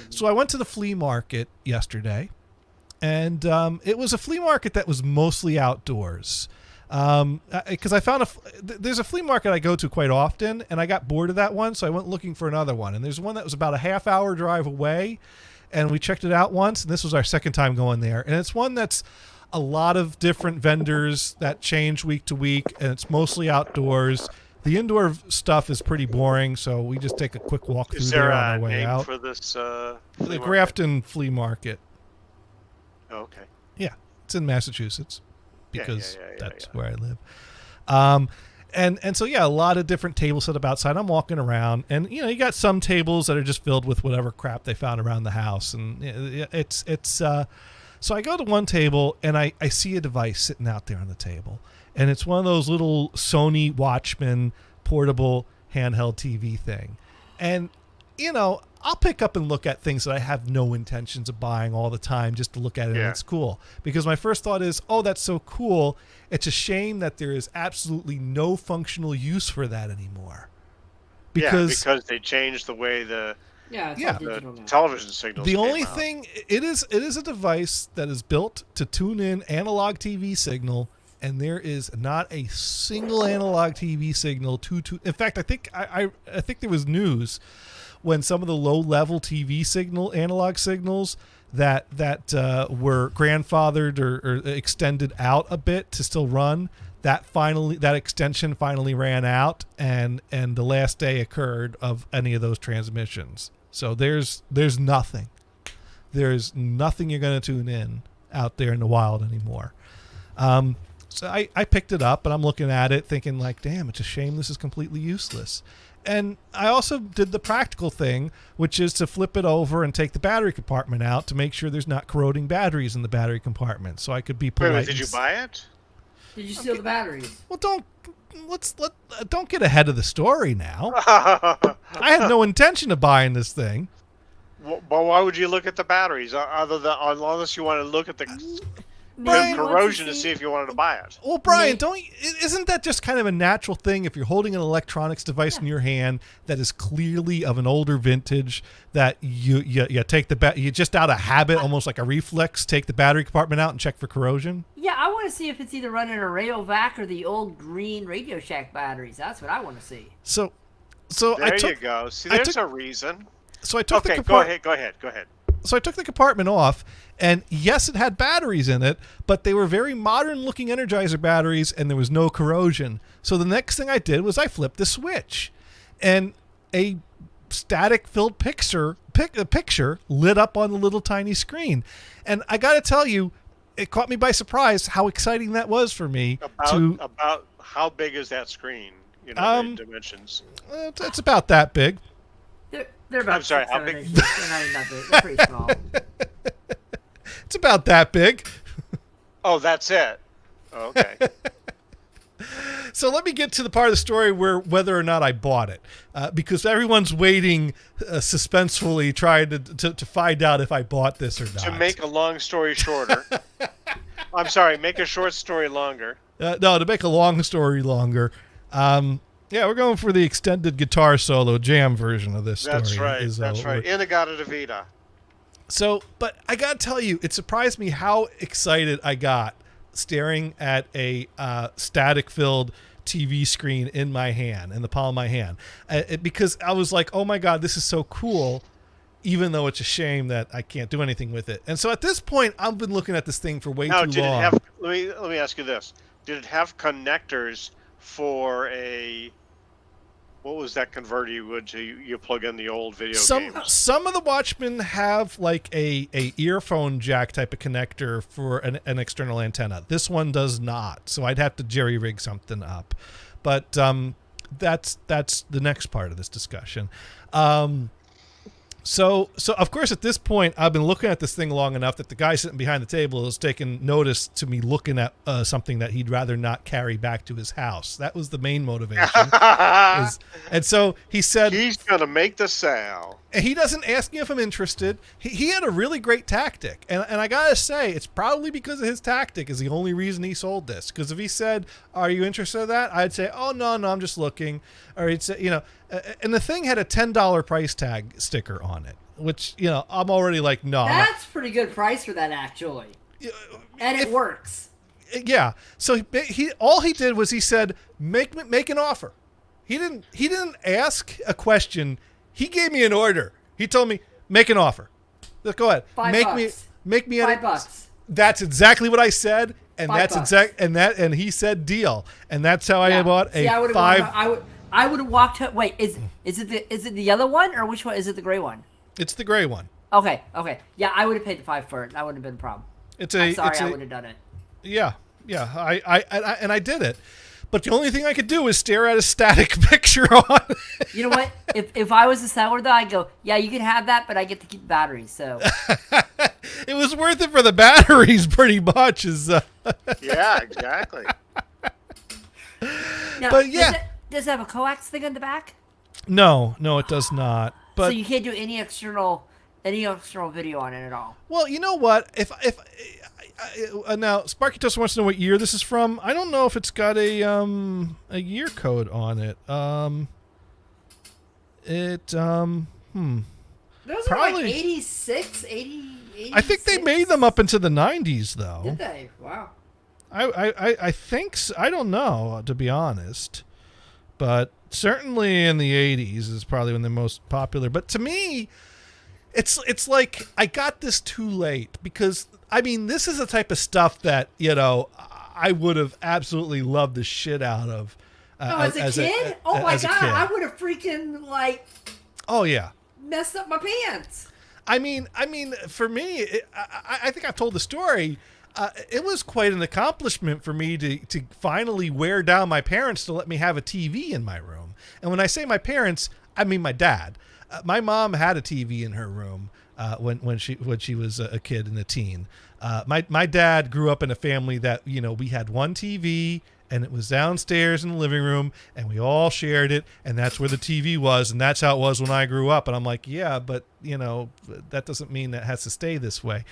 So I went to the flea market yesterday, and it was a flea market that was mostly outdoors. Because I found there's a flea market I go to quite often, and I got bored of that one, so I went looking for another one. And there's one that was about a half-hour drive away, and we checked it out once, and this was our second time going there. And it's one that's a lot of different vendors that change week to week, and it's mostly outdoors. The indoor stuff is pretty boring, so we just take a quick walk through there on our way out. Is there a name for this the Grafton Flea Market. Oh, okay. Yeah, it's in Massachusetts because that's where I live. And so, yeah, a lot of different tables set up outside. I'm walking around, and, you know, you got some tables that are just filled with whatever crap they found around the house. And so I go to one table, and I see a device sitting out there on the table. And it's one of those little Sony Watchman portable handheld TV thing. And, you know, I'll pick up and look at things that I have no intentions of buying all the time just to look at it and it's cool. Because my first thought is, oh, that's so cool. It's a shame that there is absolutely no functional use for that anymore. Because they changed the way the television signals The only thing, it is a device that is built to tune in analog TV signal, and there is not a single analog TV signal to. In fact, I think there was news when some of the low-level TV analog signals that were grandfathered or extended out a bit to still run. That extension finally ran out, and the last day occurred of any of those transmissions. So there's nothing. There's nothing you're going to tune in out there in the wild anymore. So I picked it up and I'm looking at it thinking like, damn, it's a shame this is completely useless. And I also did the practical thing, which is to flip it over and take the battery compartment out to make sure there's not corroding batteries in the battery compartment, so I could be polite. Wait, did you buy it? Did you steal the batteries? Well, don't get ahead of the story now. I had no intention of buying this thing. Well, why would you look at the batteries other than unless you want to look at the Brian, corrosion to see if you wanted to buy it? Well, Brian, isn't that just kind of a natural thing if you're holding an electronics device in your hand that is clearly of an older vintage that you take you just out of habit, almost like a reflex, take the battery compartment out and check for corrosion? Yeah, I want to see if it's either running a Rayovac or the old green Radio Shack batteries. That's what I want to see. So there you go. See, there's a reason. So I took go ahead. So I took the compartment off, and yes, it had batteries in it, but they were very modern-looking Energizer batteries, and there was no corrosion. So the next thing I did was I flipped the switch, and a static-filled picture lit up on the little tiny screen. And I got to tell you, it caught me by surprise how exciting that was for me. About how big is that screen? You know, the dimensions. It's about that big. They're about I'm sorry, how big? They're not even that big. They're pretty small. It's about that big. Oh, that's it. Okay. So let me get to the part of the story whether or not I bought it, because everyone's waiting suspensefully, trying to find out if I bought this or not. To make a long story shorter. I'm sorry, make a short story longer. No, to make a long story longer. Yeah, we're going for the extended guitar solo jam version of this story. That's right. That's right. In-A-Gadda-Da-Vida. So, but I got to tell you, it surprised me how excited I got staring at a static-filled TV screen in my hand, in the palm of my hand. Because I was like, oh my God, this is so cool, even though it's a shame that I can't do anything with it. And so at this point, I've been looking at this thing for way too long. Let me ask you this. Did it have connectors for what was that converter you plug in the old video games? Some of the Watchmen have like a earphone jack type of connector for an external antenna. This one does not, so I'd have to jerry rig something up. But that's the next part of this discussion. So of course at this point I've been looking at this thing long enough that the guy sitting behind the table has taken notice to me looking at something that he'd rather not carry back to his house. That was the main motivation. And so he said he's gonna make the sale. And he doesn't ask me if I'm interested. He had a really great tactic, and I gotta say it's probably because of his tactic is the only reason he sold this. Because if he said, "Are you interested in that?" I'd say, "Oh no, I'm just looking." Or he'd say, and the thing had a $10 price tag sticker on it, which I'm already like, no. That's pretty good price for that, actually. And it works. Yeah. So all he did was he said, "Make an offer." He didn't ask a question. He gave me an order. He told me, "Make an offer. Go ahead. $5. Make me $5. That's exactly what I said, and $5. And he said deal, and that's how I bought a $5. I would have walked. Wait, is it the yellow one or which one? Is it the gray one? It's the gray one. Okay. Yeah, I would have paid the $5 for it. That wouldn't have been a problem. I wouldn't have done it. Yeah. I did it. But the only thing I could do is stare at a static picture on it. You know what? If I was a seller, though, I'd go, yeah, you can have that, but I get to keep the batteries. So it was worth it for the batteries, pretty much. Yeah, exactly. Now, but yeah, does it have a coax thing on the back? No, it does not. But so you can't do any external video on it at all. Well, you know what? If now Sparky Toast wants to know what year this is from. I don't know if it's got a year code on it. Those probably are like 86, 80, 86. I think they made them up into the 90s, though. Did they? Wow. I think so. I don't know, to be honest, but certainly in the 80s is probably when they're most popular. But to me, it's like I got this too late because this is the type of stuff that I would have absolutely loved the shit out of. As a kid? Oh my God! I would have freaking Oh yeah. Messed up my pants. For me, I think I've told the story. it was quite an accomplishment for me to finally wear down my parents to let me have a TV in my room. And when I say my parents, I mean my dad. My mom had a TV in her room when she was a kid and a teen. My dad grew up in a family that, we had one TV, and it was downstairs in the living room, and we all shared it, and that's where the TV was, and that's how it was when I grew up. And I'm like, yeah, but that doesn't mean that has to stay this way.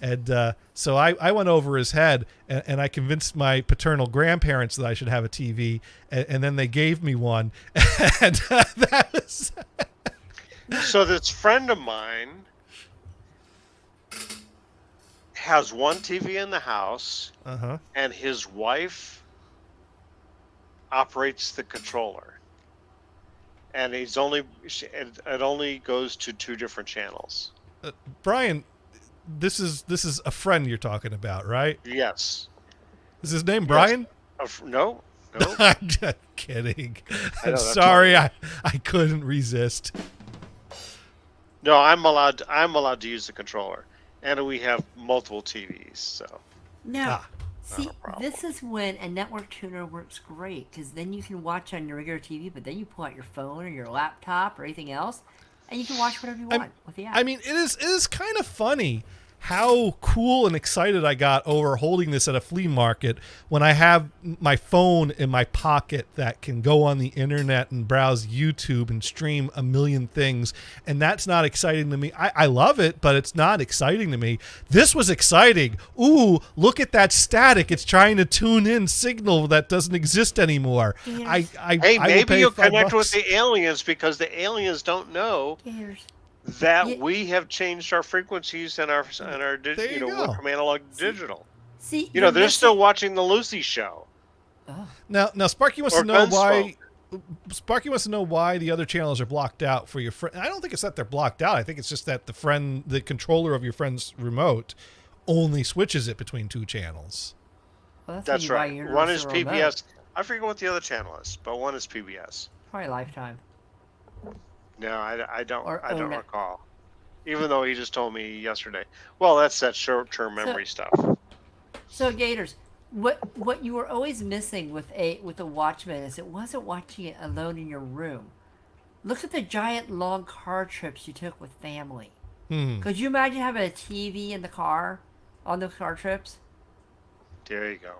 And so I went over his head, and I convinced my paternal grandparents that I should have a TV, and then they gave me one, and that was. So this friend of mine has one TV in the house, and his wife operates the controller, and it only goes to 2 different channels. Brian, this is a friend you're talking about, right? Yes. Is his name Brian? No. I'm just kidding. I'm sorry, I couldn't resist. No, I'm allowed to use the controller, and we have multiple TVs. So now, see, this is when a network tuner works great, because then you can watch on your regular TV, but then you pull out your phone or your laptop or anything else, and you can watch whatever you want with the app. I mean, it is kind of funny how cool and excited I got over holding this at a flea market when I have my phone in my pocket that can go on the internet and browse YouTube and stream a million things. And that's not exciting to me. I love it, but it's not exciting to me. This was exciting. Ooh, look at that static. It's trying to tune in signal that doesn't exist anymore. Hey, maybe you'll connect with the aliens, because the aliens don't know that we have changed our frequencies and our went from analog to digital. See, they're still watching the Lucy show. Oh. Now Sparky wants to know why. Sparky wants to know why the other channels are blocked out for your friend. I don't think it's that they're blocked out. I think it's just that the controller of your friend's remote only switches it between 2 channels. Well, that's right. One is PBS. Remote. I forget what the other channel is, but one is PBS. Probably Lifetime. No, I don't recall. Even though he just told me yesterday. Well, that's that short-term memory stuff. So Gators, what you were always missing with a Watchman is it wasn't watching it alone in your room. Look at the giant long car trips you took with family. Could you imagine having a TV in the car on those car trips? There you go.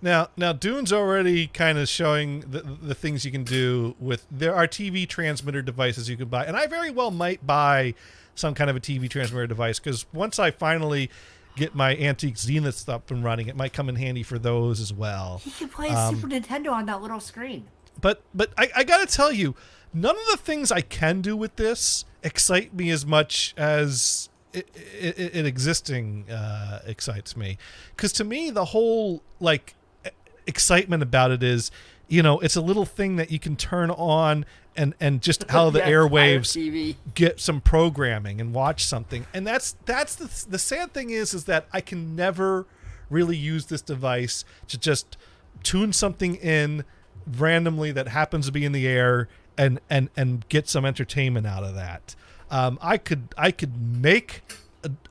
Now, Dune's already kind of showing the things you can do with. There are TV transmitter devices you can buy, and I very well might buy some kind of a TV transmitter device, because once I finally get my Antique Zenith up and running, it might come in handy for those as well. You can play a Super Nintendo on that little screen. But I got to tell you, none of the things I can do with this excite me as much as it existing excites me, because to me the whole excitement about it is, it's a little thing that you can turn on and just how the airwaves get some programming and watch something. And that's the sad thing is that I can never really use this device to just tune something in randomly that happens to be in the air and get some entertainment out of that. I could make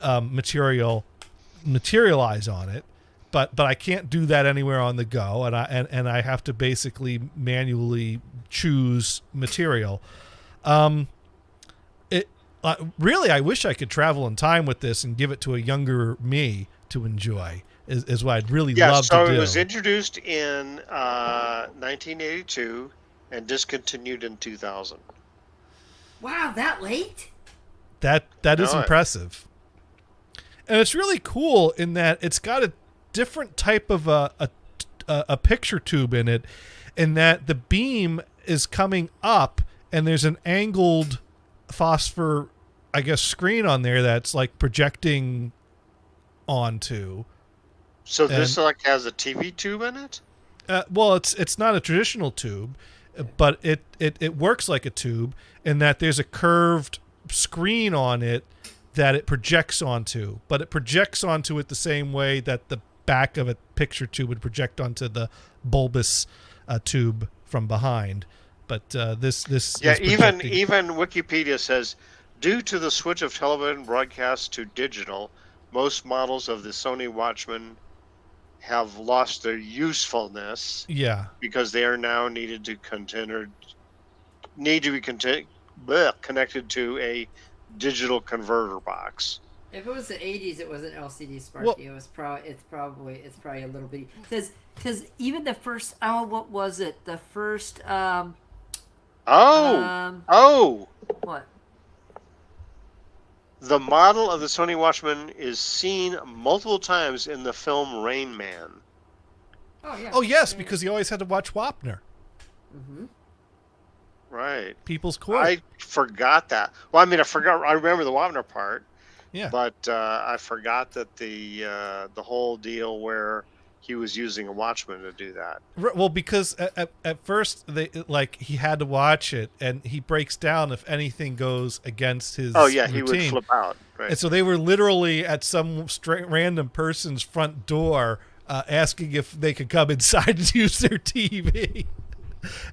materialize on it, but I can't do that anywhere on the go, and I have to basically manually choose material. Really, I wish I could travel in time with this and give it to a younger me to enjoy. Is what I'd really love to do. So it was introduced in 1982 and discontinued in 2000. Wow, that late? That is impressive. And it's really cool in that it's got a different type of a picture tube in it, in that the beam is coming up and there's an angled phosphor, I guess, screen on there that's projecting onto. So this has a TV tube in it? Well, it's not a traditional tube, but it works like a tube in that there's a curved screen on it that it projects onto, but it projects onto it the same way that the back of a picture tube would project onto the bulbous tube from behind. But this even Wikipedia says, due to the switch of television broadcast to digital, most models of the Sony Watchman have lost their usefulness. Yeah. Because they are now need to be connected to a digital converter box. If it was the 80s, it wasn't LCD Sparky. Well, it's probably a little bit because even the first what was it? The first what? The model of the Sony Watchman is seen multiple times in the film Rain Man. Oh yeah. Oh yes, because he always had to watch Wapner. Mm-hmm. Right. People's Court. I forgot that. Well, I mean, I remember the Wapner part. Yeah. But I forgot that the whole deal where he was using a Watchman to do that. Well, because at first he had to watch it, and he breaks down if anything goes against his. Oh yeah, routine. he would flip out. Right. And so they were literally at some random person's front door asking if they could come inside and use their TV.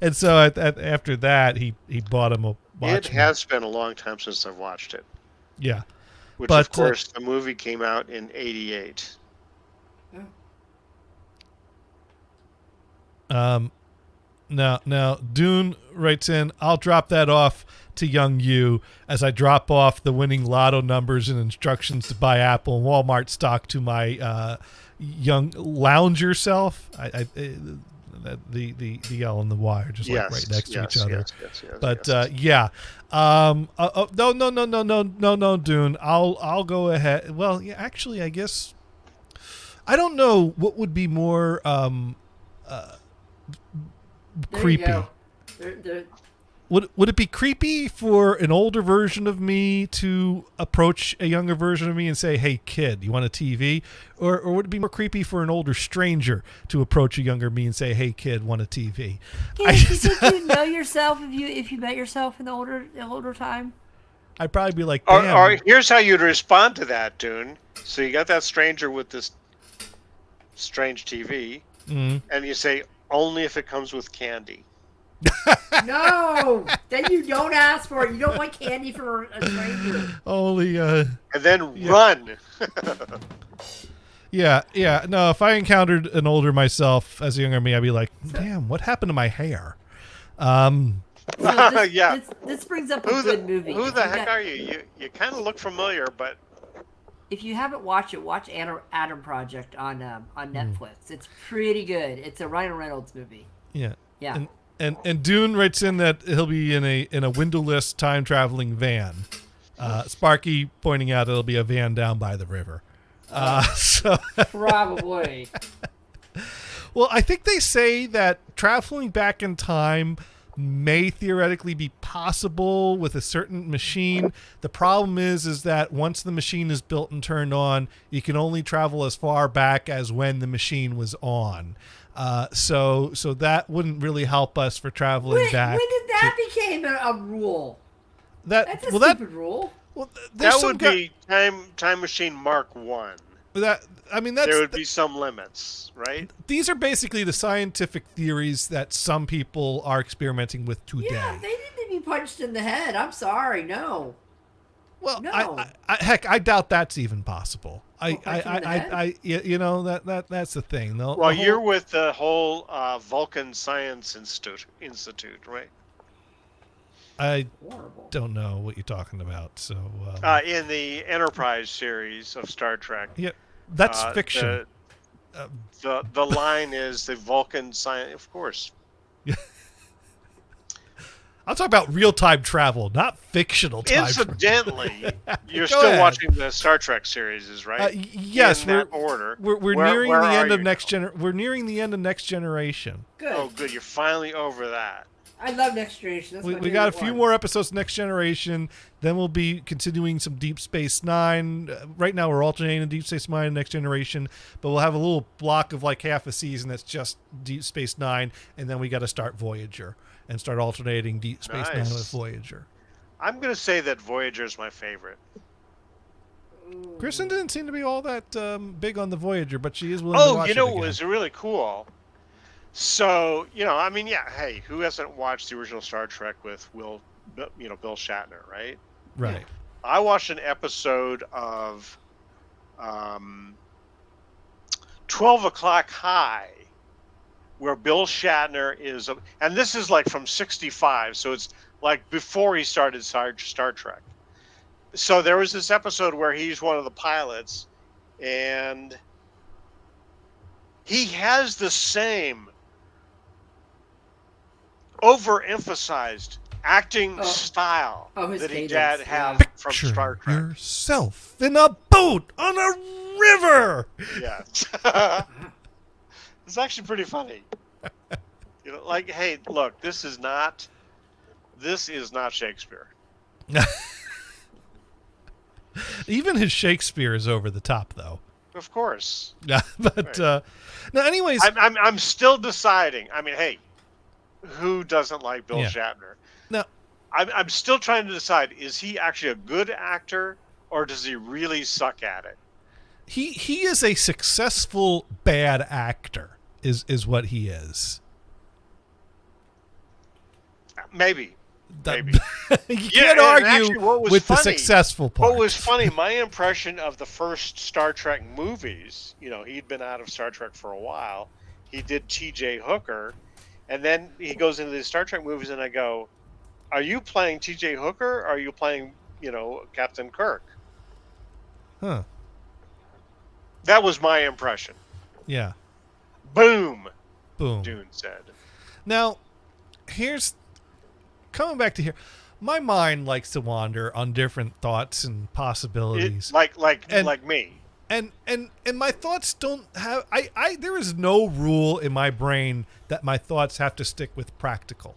And so after that, he bought him a Watchman. It has been a long time since I've watched it. Yeah. Which, of course, the movie came out in '88. Now, Dune writes in, I'll drop that off to young you as I drop off the winning lotto numbers and instructions to buy Apple and Walmart stock to my young lounger self. The L and the Y are just like right next to each other. Yeah. No, Dune. I'll go ahead. Well, yeah, actually, I guess I don't know what would be more creepy. Would it be creepy for an older version of me to approach a younger version of me and say, "Hey, kid, you want a TV?" Or would it be more creepy for an older stranger to approach a younger me and say, "Hey, kid, want a TV?" Yeah, you think you know yourself if you met yourself in the older time? I'd probably be like, "Damn." Or here's how you'd respond to that, Dune. So you got that stranger with this strange TV, and you say, "Only if it comes with candy." No, then you don't ask for it. You don't want candy for a stranger. Only and then run. Yeah. No, if I encountered an older myself as a younger me, I'd be like, "Damn, what happened to my hair?" This brings up a good movie. Who the heck are you? You kind of look familiar, but if you haven't watched it, watch Adam Project on Netflix. It's pretty good. It's a Ryan Reynolds movie. Yeah. Yeah. And Dune writes in that he'll be in a windowless time traveling van. Sparky pointing out it'll be a van down by the river. So probably. Well, I think they say that traveling back in time may theoretically be possible with a certain machine. The problem is that once the machine is built and turned on, you can only travel as far back as when the machine was on. So that wouldn't really help us for traveling back. When did that became a rule? That's a stupid rule. Well, that would be Time Machine Mark 1. There would be some limits, right? These are basically the scientific theories that some people are experimenting with today. Yeah, they didn't be punched in the head. I'm sorry, no. Well, no. I doubt that's even possible. That's the thing. You're with the whole Vulcan Science Institute, right? I don't know what you're talking about. So in the Enterprise series of Star Trek, yeah, that's fiction. The line is the Vulcan Science, of course. I'm talking about real-time travel, not fictional time. Incidentally, you're still watching the Star Trek series, right? Yes, in that order. We're nearing the end of We're nearing the end of Next Generation. Good. Oh, good. You're finally over that. I love Next Generation. We got a few more episodes of Next Generation. Then we'll be continuing some Deep Space Nine. Right now we're alternating Deep Space Nine and Next Generation, but we'll have a little block of like half a season that's just Deep Space Nine, and then we got to start Voyager and start alternating Deep Space Nine with Voyager. I'm going to say that Voyager is my favorite. Kristen didn't seem to be all that big on the Voyager, but she is willing to watch it again. It was really cool. So, hey, who hasn't watched the original Star Trek with Bill Shatner, right? Right. I watched an episode of 12 O'Clock High, where Bill Shatner is, and this is like from '65, so it's like before he started Star Trek. So there was this episode where he's one of the pilots, and he has the same overemphasized acting style that he did have from Star Trek. Yourself in a boat on a river. Yes. It's actually pretty funny. You know, like, hey, look, this is not Shakespeare. Even his Shakespeare is over the top, though. Of course. Yeah, but right. No. Anyways, I'm still deciding. I mean, hey, who doesn't like Bill Shatner? No, I'm still trying to decide: is he actually a good actor, or does he really suck at it? He is a successful bad actor. Is what he is. Maybe. You can't argue with the successful part. What was funny, my impression of the first Star Trek movies, you know, he'd been out of Star Trek for a while. He did T.J. Hooker, and then he goes into the Star Trek movies, and I go, are you playing T.J. Hooker, or are you playing, you know, Captain Kirk? Huh. That was my impression. Yeah. Boom. Boom. Dune said. Now, coming back to here, my mind likes to wander on different thoughts and possibilities. Like me. And my thoughts don't have there is no rule in my brain that my thoughts have to stick with practical.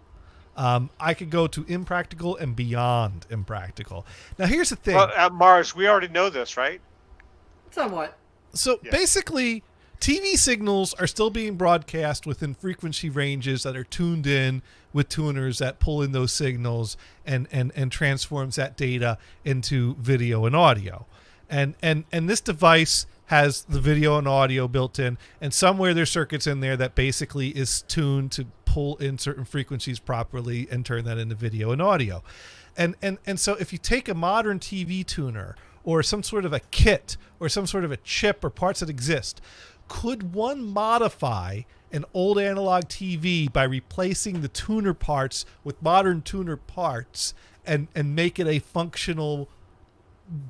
I could go to impractical and beyond impractical. Now here's the thing. Well, Mars, we already know this, right? Somewhat. So basically, TV signals are still being broadcast within frequency ranges that are tuned in with tuners that pull in those signals and transforms that data into video and audio. And this device has the video and audio built in, and somewhere there's circuits in there that basically is tuned to pull in certain frequencies properly and turn that into video and audio. And so if you take a modern TV tuner or some sort of a kit or some sort of a chip or parts that exist, could one modify an old analog TV by replacing the tuner parts with modern tuner parts and make it a functional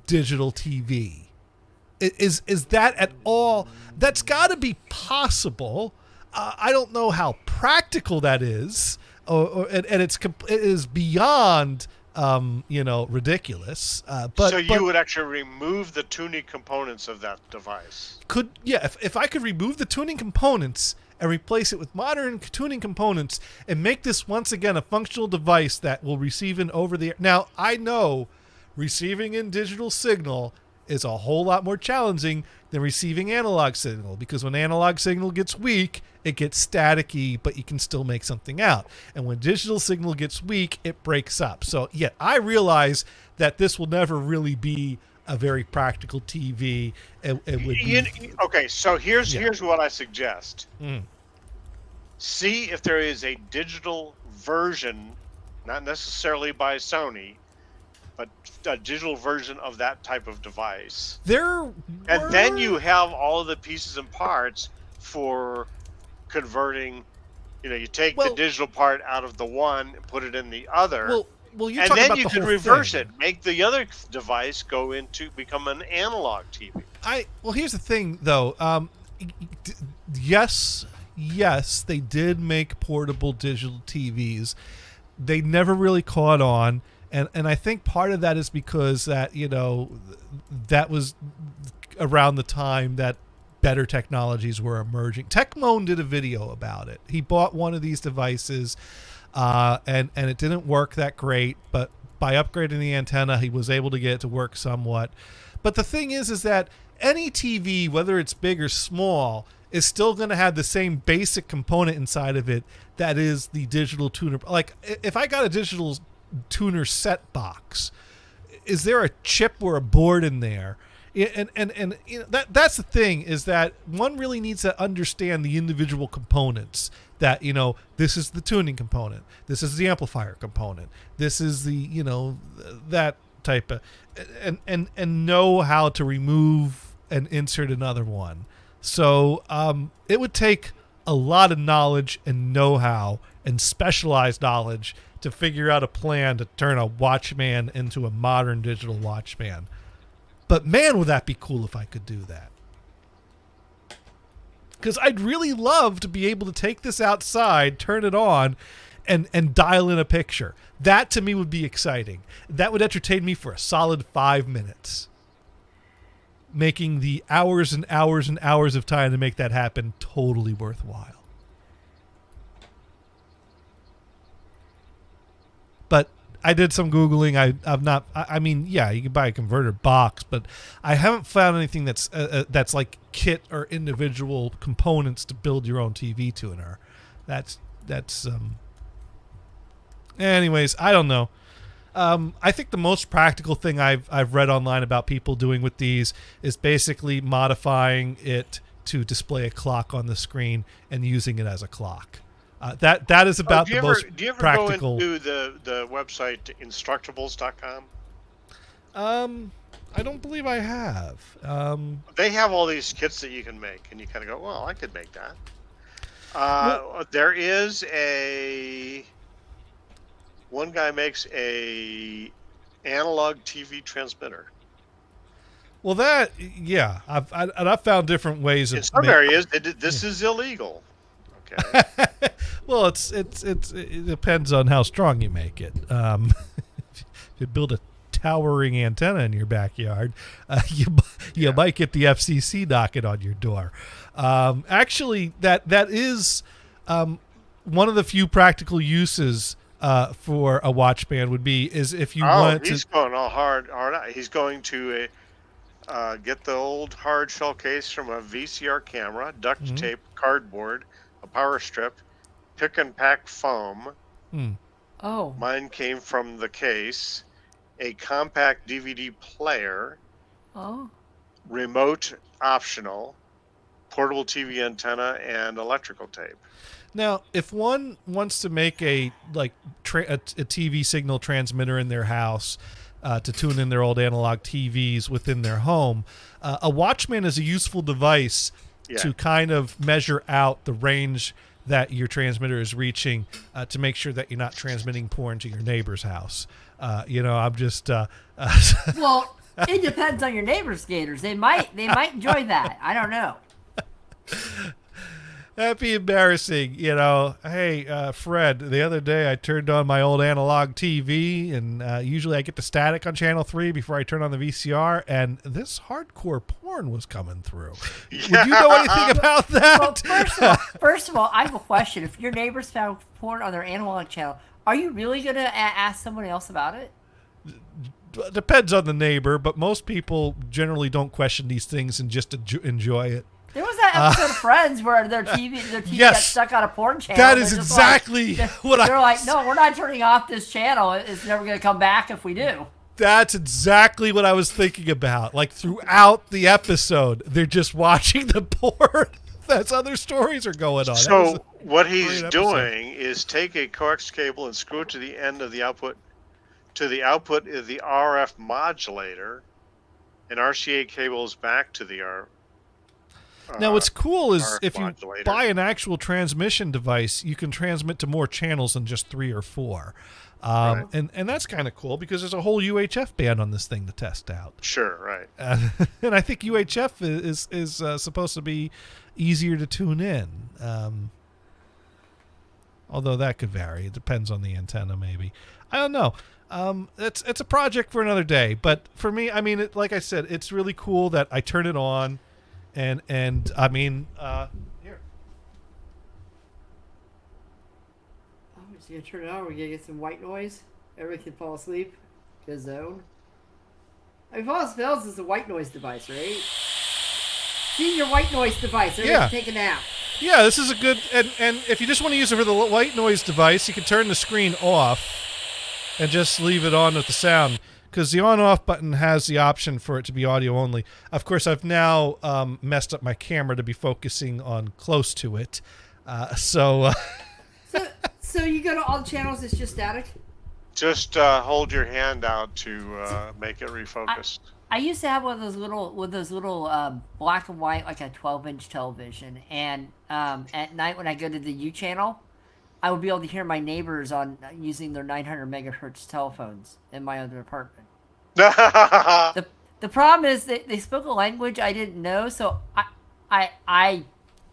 digital TV? Is that at all? That's got to be possible. I don't know how practical that is, and it is beyond ridiculous. But you would actually remove the tuning components of that device? If I could remove the tuning components and replace it with modern tuning components and make this once again a functional device that will receive an over-the-air. Now, I know receiving in digital signal is a whole lot more challenging than receiving analog signal, because when analog signal gets weak, it gets staticky, but you can still make something out. And when digital signal gets weak, it breaks up. So, yeah, I realize that this will never really be a very practical TV. It would be, okay, so here's what I suggest. See if there is a digital version, not necessarily by Sony, but a digital version of that type of device. And then you have all of the pieces and parts for converting. You know, you take the digital part out of the one and put it in the other. Well, you're and talking then about you the can whole reverse thing. it, make the other device go into become an analog TV. Well, here's the thing, though. Yes, they did make portable digital TVs. They never really caught on, and I think part of that is because that that was around the time that better technologies were emerging. Techmoan did a video about it. He bought one of these devices. And it didn't work that great, but by upgrading the antenna, he was able to get it to work somewhat. But the thing is that any TV, whether it's big or small, is still going to have the same basic component inside of it that is the digital tuner. Like, if I got a digital tuner set box, is there a chip or a board in there? And that's the thing, is that one really needs to understand the individual components. That, this is the tuning component, this is the amplifier component, this is the that type of, and know how to remove and insert another one. So it would take a lot of knowledge and know-how and specialized knowledge to figure out a plan to turn a Watchman into a modern digital Watchman. But man, would that be cool if I could do that. Because I'd really love to be able to take this outside, turn it on, and dial in a picture. That to me would be exciting. That would entertain me for a solid 5 minutes. Making the hours and hours and hours of time to make that happen totally worthwhile. But I did some Googling. I've not. I mean, yeah, you can buy a converter box, but I haven't found anything that's like kit or individual components to build your own TV tuner. That's. Anyways, I don't know. I think the most practical thing I've read online about people doing with these is basically modifying it to display a clock on the screen and using it as a clock. That is about the most practical. Do you ever go into the website Instructables.com? I don't believe I have. They have all these kits that you can make, and you kind of go, well, I could make that. There is one guy makes a analog TV transmitter. Well, I've found different ways of. In some areas, this is illegal. Okay. Well, it depends on how strong you make it. If you build a towering antenna in your backyard, you might get the FCC knocking on your door. Actually, that is one of the few practical uses for a Watchman would be is if you want to. He's going all hard. He's going to get the old hard shell case from a VCR camera, duct tape, cardboard, a power strip, pick and pack foam. Oh. Mine came from the case. A compact DVD player. Oh. Remote optional. Portable TV antenna and electrical tape. Now, if one wants to make a TV signal transmitter in their house to tune in their old analog TVs within their home, a Watchman is a useful device to kind of measure out the range that your transmitter is reaching to make sure that you're not transmitting porn to your neighbor's house. I'm just. Well, it depends on your neighbor's skaters. They might enjoy that. I don't know. That'd be embarrassing, Hey, Fred, the other day I turned on my old analog TV, and usually I get the static on channel 3 before I turn on the VCR, and this hardcore porn was coming through. Would you know anything about that? Well, first of all, I have a question. If your neighbors found porn on their analog channel, are you really going to ask someone else about it? Depends on the neighbor, but most people generally don't question these things and just enjoy it. There was that episode of Friends where their TV got stuck on a porn channel. That is exactly they're like, no, we're not turning off this channel. It's never going to come back if we do. That's exactly what I was thinking about. Like throughout the episode, they're just watching the porn. That's other stories are going on. So what he's doing is take a coax cable and screw it to the end of the output, to the output of the RF modulator, and RCA cables back to the RF. Now, what's cool is if you buy an actual transmission device, you can transmit to more channels than just 3 or 4. Right. And that's kind of cool because there's a whole UHF band on this thing to test out. Sure, right. And I think UHF is supposed to be easier to tune in. Although that could vary. It depends on the antenna, maybe. I don't know. It's a project for another day. But for me, I mean, like I said, it's really cool that I turn it on. And I mean, here. I'm just gonna turn it on. We're gonna get some white noise. Everybody can fall asleep. Good zone. I mean, Paul Spells is a white noise device, right? See your white noise device. Everybody take a nap. Yeah, this is a good. And if you just want to use it for the white noise device, you can turn the screen off and just leave it on with the sound. Because the on-off button has the option for it to be audio only. Of course, I've now messed up my camera to be focusing on close to it. So you go to all the channels, it's just static? Just hold your hand out to make it refocus. I used to have one of those little black and white, like a 12-inch television, and at night when I go to the U channel, I would be able to hear my neighbors on using their 900 megahertz telephones in my other apartment. The problem is that they spoke a language I didn't know, so I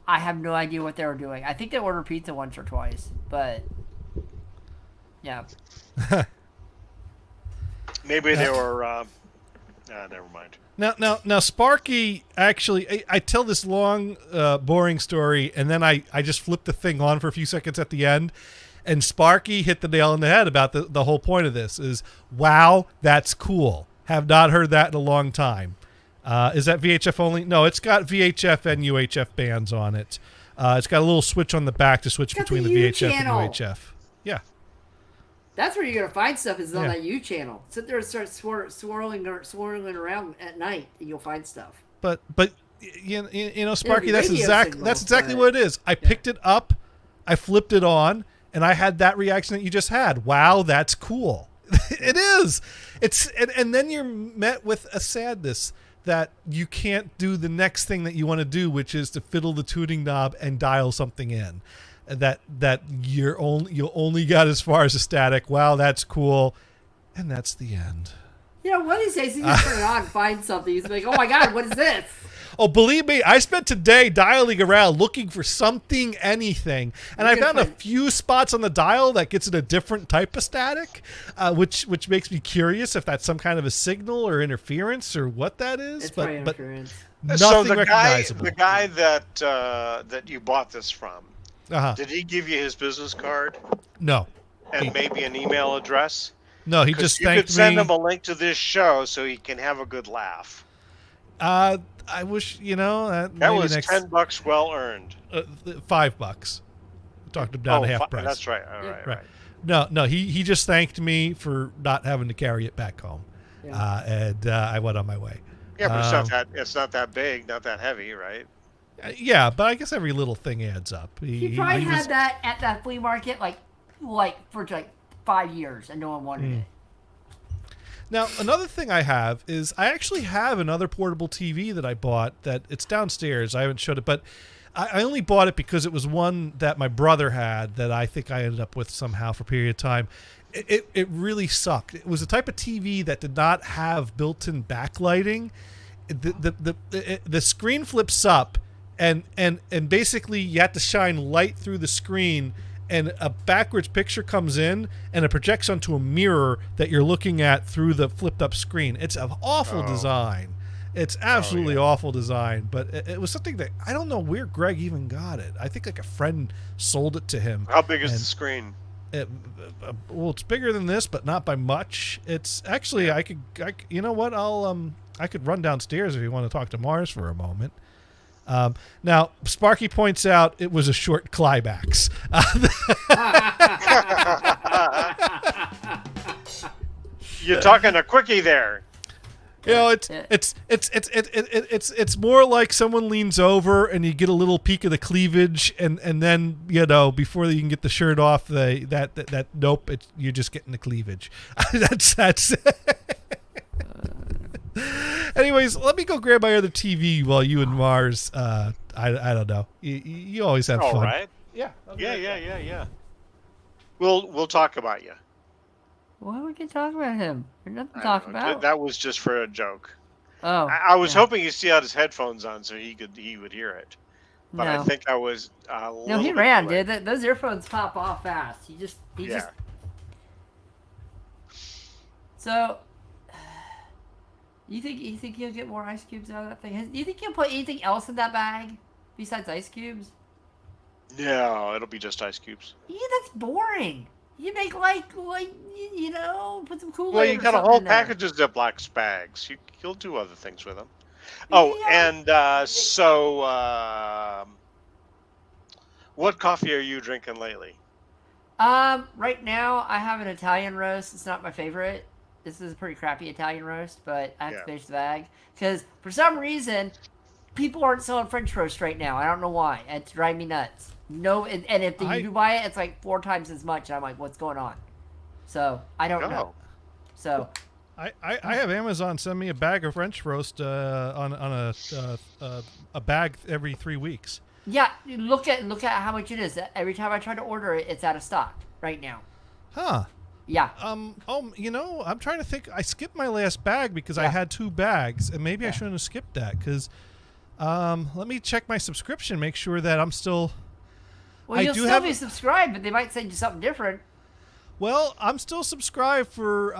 have no idea what they were doing. I think they ordered pizza once or twice, but yeah. Maybe they were. Never mind. Now, Sparky, actually, I tell this long, boring story, and then I just flip the thing on for a few seconds at the end, and Sparky hit the nail on the head about the whole point of this is, wow, that's cool. Have not heard that in a long time. Is that VHF only? No, it's got VHF and UHF bands on it. It's got a little switch on the back to switch between the VHF and UHF. Yeah. That's where you're gonna find stuff is on that U channel. Sit there and start swirling around at night, and you'll find stuff. But you know, Sparky, that's exactly what it is. I picked it up, I flipped it on, and I had that reaction that you just had. Wow, that's cool. It is. And then you're met with a sadness that you can't do the next thing that you want to do, which is to fiddle the tuning knob and dial something in. That you only got as far as a static. Wow, that's cool, and that's the end. You know, one of these days you just turn it on and find something. He's like, "Oh my God, what is this?" Oh, believe me, I spent today dialing around looking for something, anything, and I found a few spots on the dial that gets in a different type of static, which makes me curious if that's some kind of a signal or interference or what that is. It's probably interference. Nothing recognizable. The guy that you bought this from. Did he give you his business card? No. And maybe an email address? No, he just thanked me. You could send him a link to this show so he can have a good laugh. I wish, you know, that was $10 well earned. $5. Talked him down to half price. That's right. All right. No. He just thanked me for not having to carry it back home, and I went on my way. Yeah, but it's not that big, not that heavy, right? Yeah, but I guess every little thing adds up. He probably had that at that flea market like for 5 years, and no one wanted it. Now, another thing I have is I actually have another portable TV that I bought that it's downstairs. I haven't showed it, but I only bought it because it was one that my brother had that I think I ended up with somehow for a period of time. It really sucked. It was a type of TV that did not have built-in backlighting. The screen flips up, and basically you have to shine light through the screen, and a backwards picture comes in and it projects onto a mirror that you're looking at through the flipped up screen. It's an awful design. It's absolutely awful design, but it was something that I don't know where Greg even got it. I think like a friend sold it to him. How big is the screen? Well, it's bigger than this, but not by much. It's actually you know what? I could run downstairs if you want to talk to Mars for a moment. Now, Sparky points out it was a short climax. You're talking a quickie there. You know, it's more like someone leans over and you get a little peek of the cleavage, and then, you know, before you can get the shirt off, nope, you're just getting the cleavage. That's. Anyways, let me go grab my other TV while you and Mars. I don't know. You always have fun. All right. Yeah. Yeah. We'll talk about you. Why would we talk about him? There's nothing to talk about. That was just for a joke. Oh. I was hoping he still had his headphones on so he would hear it. But no. I think I was No, he ran, dude. Those earphones pop off fast. He just. So, you think he'll get more ice cubes out of that thing? Do you think he'll put anything else in that bag besides ice cubes? No, it'll be just ice cubes. Yeah, that's boring. You make like you know, put some Kool-Aid. Well, you got a whole package of Ziploc bags. You'll do other things with them. Oh, yeah. And so, what coffee are you drinking lately? Right now I have an Italian roast. It's not my favorite. This is a pretty crappy Italian roast, but I have to finish the bag because for some reason people aren't selling French roast right now. I don't know why. It's driving me nuts. No, and if you do buy it, it's like 4 times as much. And I'm like, what's going on? So I don't know. So I have Amazon send me a bag of French roast on a bag every 3 weeks. Yeah, look at how much it is. Every time I try to order it, it's out of stock right now. Huh. Yeah. I'm trying to think. I skipped my last bag because I had 2 bags, and maybe I shouldn't have skipped that because let me check my subscription, make sure that I'm still. Well, you'll still be subscribed, but they might send you something different. Well, I'm still subscribed for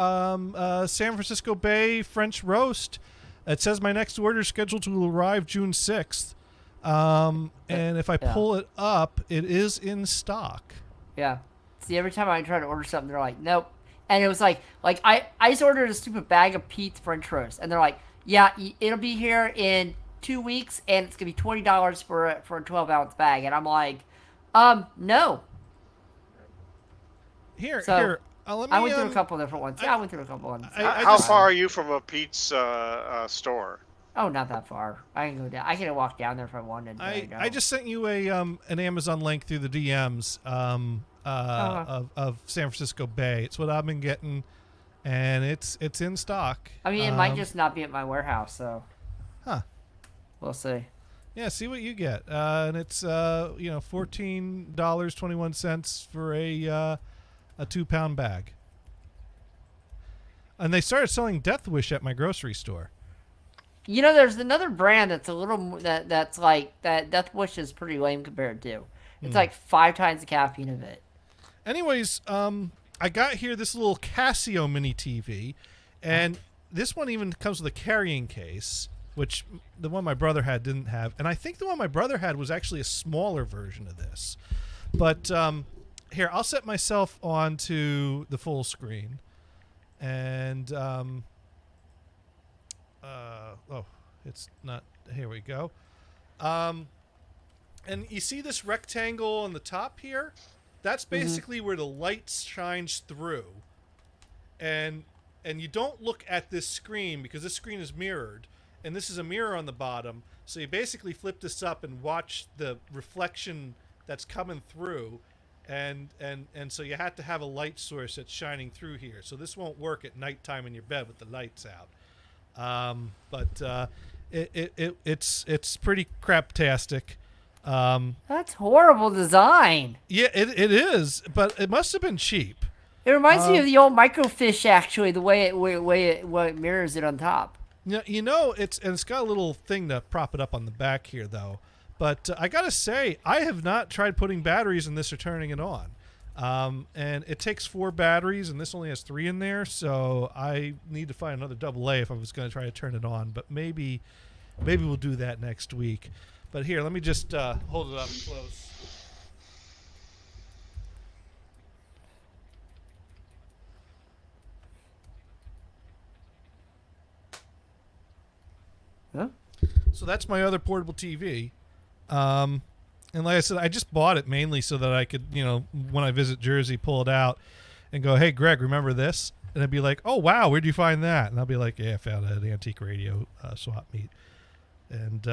San Francisco Bay French roast. It says my next order is scheduled to arrive June 6th. And if I pull it up, it is in stock. Yeah. See, every time I try to order something, they're like, nope. And it was like I just ordered a stupid bag of Pete's French roast, and they're like, yeah, it'll be here in 2 weeks, and it's gonna be $20 for a 12-ounce bag. And I'm like, no. Here. Let me, I went through a couple different ones. I went through a couple ones. How far are you from a Pete's store? Oh, not that far. I can go down. I can walk down there if I wanted. I just sent you an Amazon link through the DMs of San Francisco Bay. It's what I've been getting, and it's in stock. I mean, it might just not be at my warehouse, so. Huh. We'll see. Yeah, see what you get, and it's $14.21 for a 2-pound bag. And they started selling Death Wish at my grocery store. You know, there's another brand that's a little that's like that. Death Wish is pretty lame compared to. It's like 5 times the caffeine of it. Anyways, I got here this little Casio mini TV, and this one even comes with a carrying case, which the one my brother had didn't have. And I think the one my brother had was actually a smaller version of this. But here, I'll set myself onto the full screen, and it's not. Here we go. And you see this rectangle on the top here? That's basically where the light shines through. And you don't look at this screen because this screen is mirrored, and this is a mirror on the bottom. So you basically flip this up and watch the reflection that's coming through. And so you have to have a light source that's shining through here. So this won't work at nighttime in your bed with the lights out. But it's pretty craptastic. That's horrible design. Yeah, it is, but it must have been cheap. It reminds me of the old microfiche, actually, the way it mirrors it on top. You know, it's got a little thing to prop it up on the back here, though. But I gotta say, I have not tried putting batteries in this or turning it on. And it takes 4 batteries, and this only has 3 in there, so I need to find another AA if I was going to try to turn it on. But maybe we'll do that next week. But here, let me just hold it up close. Huh? So that's my other portable TV. And like I said, I just bought it mainly so that I could, when I visit Jersey, pull it out and go, hey, Greg, remember this? And I'd be like, oh, wow, where'd you find that? And I'll be like, yeah, I found it at an antique radio swap meet. And,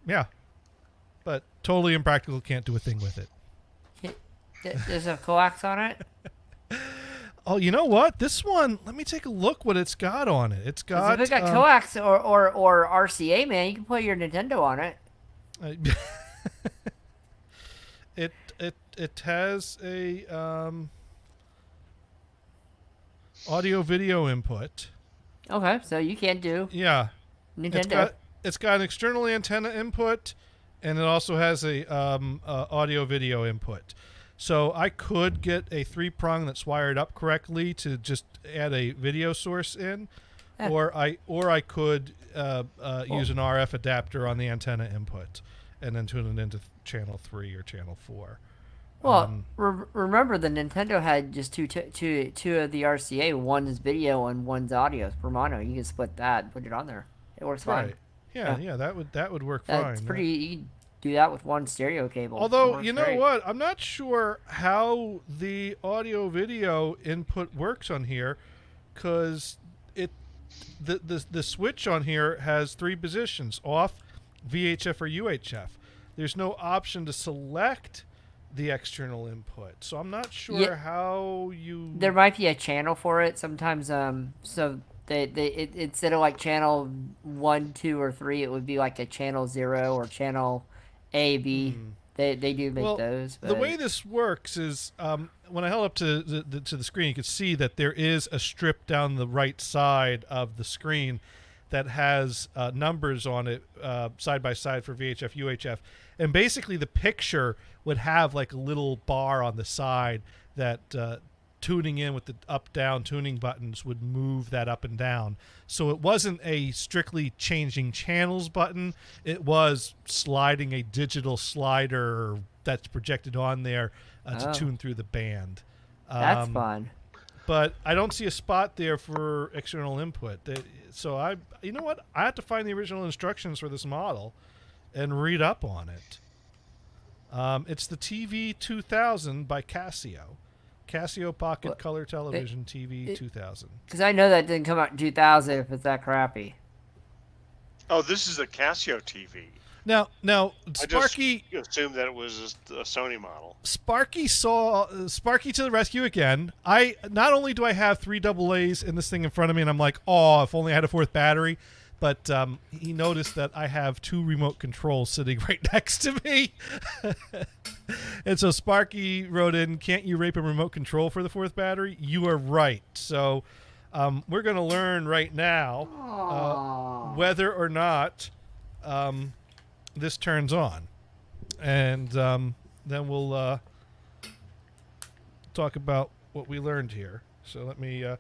yeah. But totally impractical, can't do a thing with it. There's a coax on it? Oh, you know what? This one, let me take a look what it's got on it. It's got... If it's got coax or RCA, man, you can put your Nintendo on it. It has a audio video input. Okay, so you can do Nintendo. It's got an external antenna input, and it also has a audio video input. So I could get a 3-prong that's wired up correctly to just add a video source in, or I could use an RF adapter on the antenna input, and then tune it into channel 3 or channel 4. Well, remember the Nintendo had just two of the RCA. One is video and one's audio per mono. You can split that and put it on there. It works fine. Yeah, that would work fine. It's pretty. You can do that with one stereo cable. Although you know what, I'm not sure how the audio video input works on here, because the switch on here has 3 positions: off, VHF, or UHF. There's no option to select the external input, so I'm not sure how you. There might be a channel for it sometimes. So instead of like channel 1, 2, or 3, it would be like a channel 0 or channel A, B. They do make those. But... the way this works is when I held up to the screen, you could see that there is a strip down the right side of the screen that has numbers on it side by side for VHF, UHF. And basically the picture would have like a little bar on the side that tuning in with the up-down tuning buttons would move that up and down. So it wasn't a strictly changing channels button. It was sliding a digital slider that's projected on there to tune through the band. That's fun. But I don't see a spot there for external input. So you know what? I have to find the original instructions for this model and read up on it. It's the TV 2000 by Casio. Casio Pocket Color Television TV 2000. Because I know that didn't come out in 2000 if it's that crappy. Oh, this is a Casio TV. Now, Sparky... I just assumed that it was a Sony model. Sparky to the rescue again. Not only do I have 3 AA's in this thing in front of me, and I'm like, oh, if only I had a 4th battery, but he noticed that I have 2 remote controls sitting right next to me. And so Sparky wrote in, can't you rape a remote control for the 4th battery? You are right. So we're going to learn right now whether or not this turns on. And then we'll talk about what we learned here. So let me, of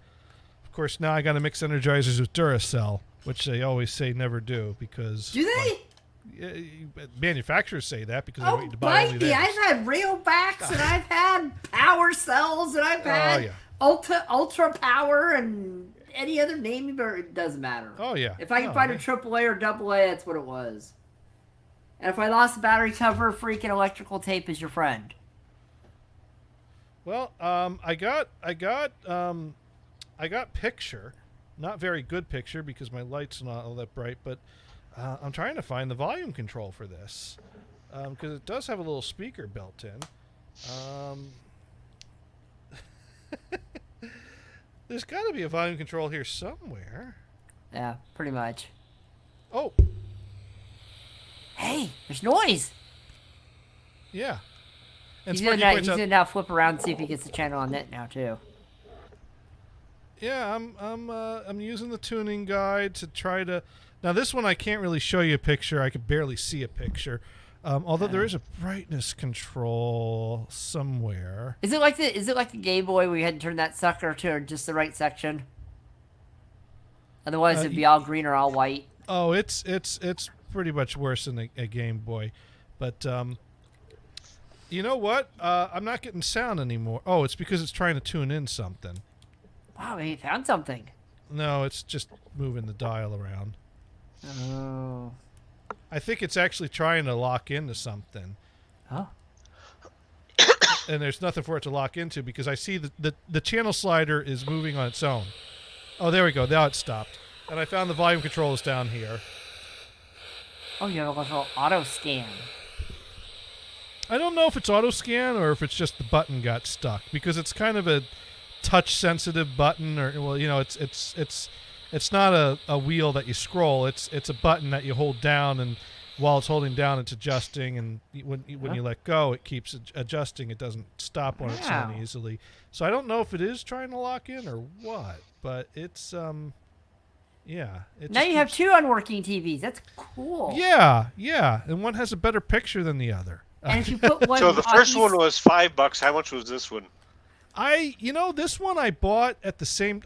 course, now I got to mix energizers with Duracell, which they always say never do because... Do they? Manufacturers say that because they want you to buy only theirs. I've had Railbacks and I've had Power Cells and I've had Ultra Power and any other name, but it doesn't matter. Oh, yeah. If I can find a AAA or AA, that's what it was. And if I lost the battery cover, freaking electrical tape is your friend. Well, I got picture, not very good picture because my light's not all that bright, but I'm trying to find the volume control for this because it does have a little speaker built in. There's got to be a volume control here somewhere. Yeah, pretty much. Oh. Hey, there's noise. Yeah. And he's gonna now flip around and see if he gets the channel on it now too. Yeah, I'm using the tuning guide to try to. Now this one I can't really show you a picture. I could barely see a picture. Although there is a brightness control somewhere. Is it like the Game Boy where you had to turn that sucker to just the right section? Otherwise it'd be all green or all white. Oh, it's pretty much worse than a Game Boy. But you know what? I'm not getting sound anymore. Oh, it's because it's trying to tune in something. Wow, he found something. No, it's just moving the dial around. Oh. I think it's actually trying to lock into something. Oh. And there's nothing for it to lock into because I see the channel slider is moving on its own. Oh, there we go. Now it stopped. And I found the volume control is down here. Oh, you have a little auto scan. I don't know if it's auto scan or if it's just the button got stuck because it's kind of a touch sensitive button, or well, you know, it's not a wheel that you scroll. It's a button that you hold down, and while it's holding down, it's adjusting, and when you let go, it keeps adjusting. It doesn't stop on its own easily. So I don't know if it is trying to lock in or what, but it's yeah. Now you have 2 unworking TVs. That's cool. Yeah, and one has a better picture than the other. And if you put one, so the first one was $5. How much was this one? This one I bought at the same.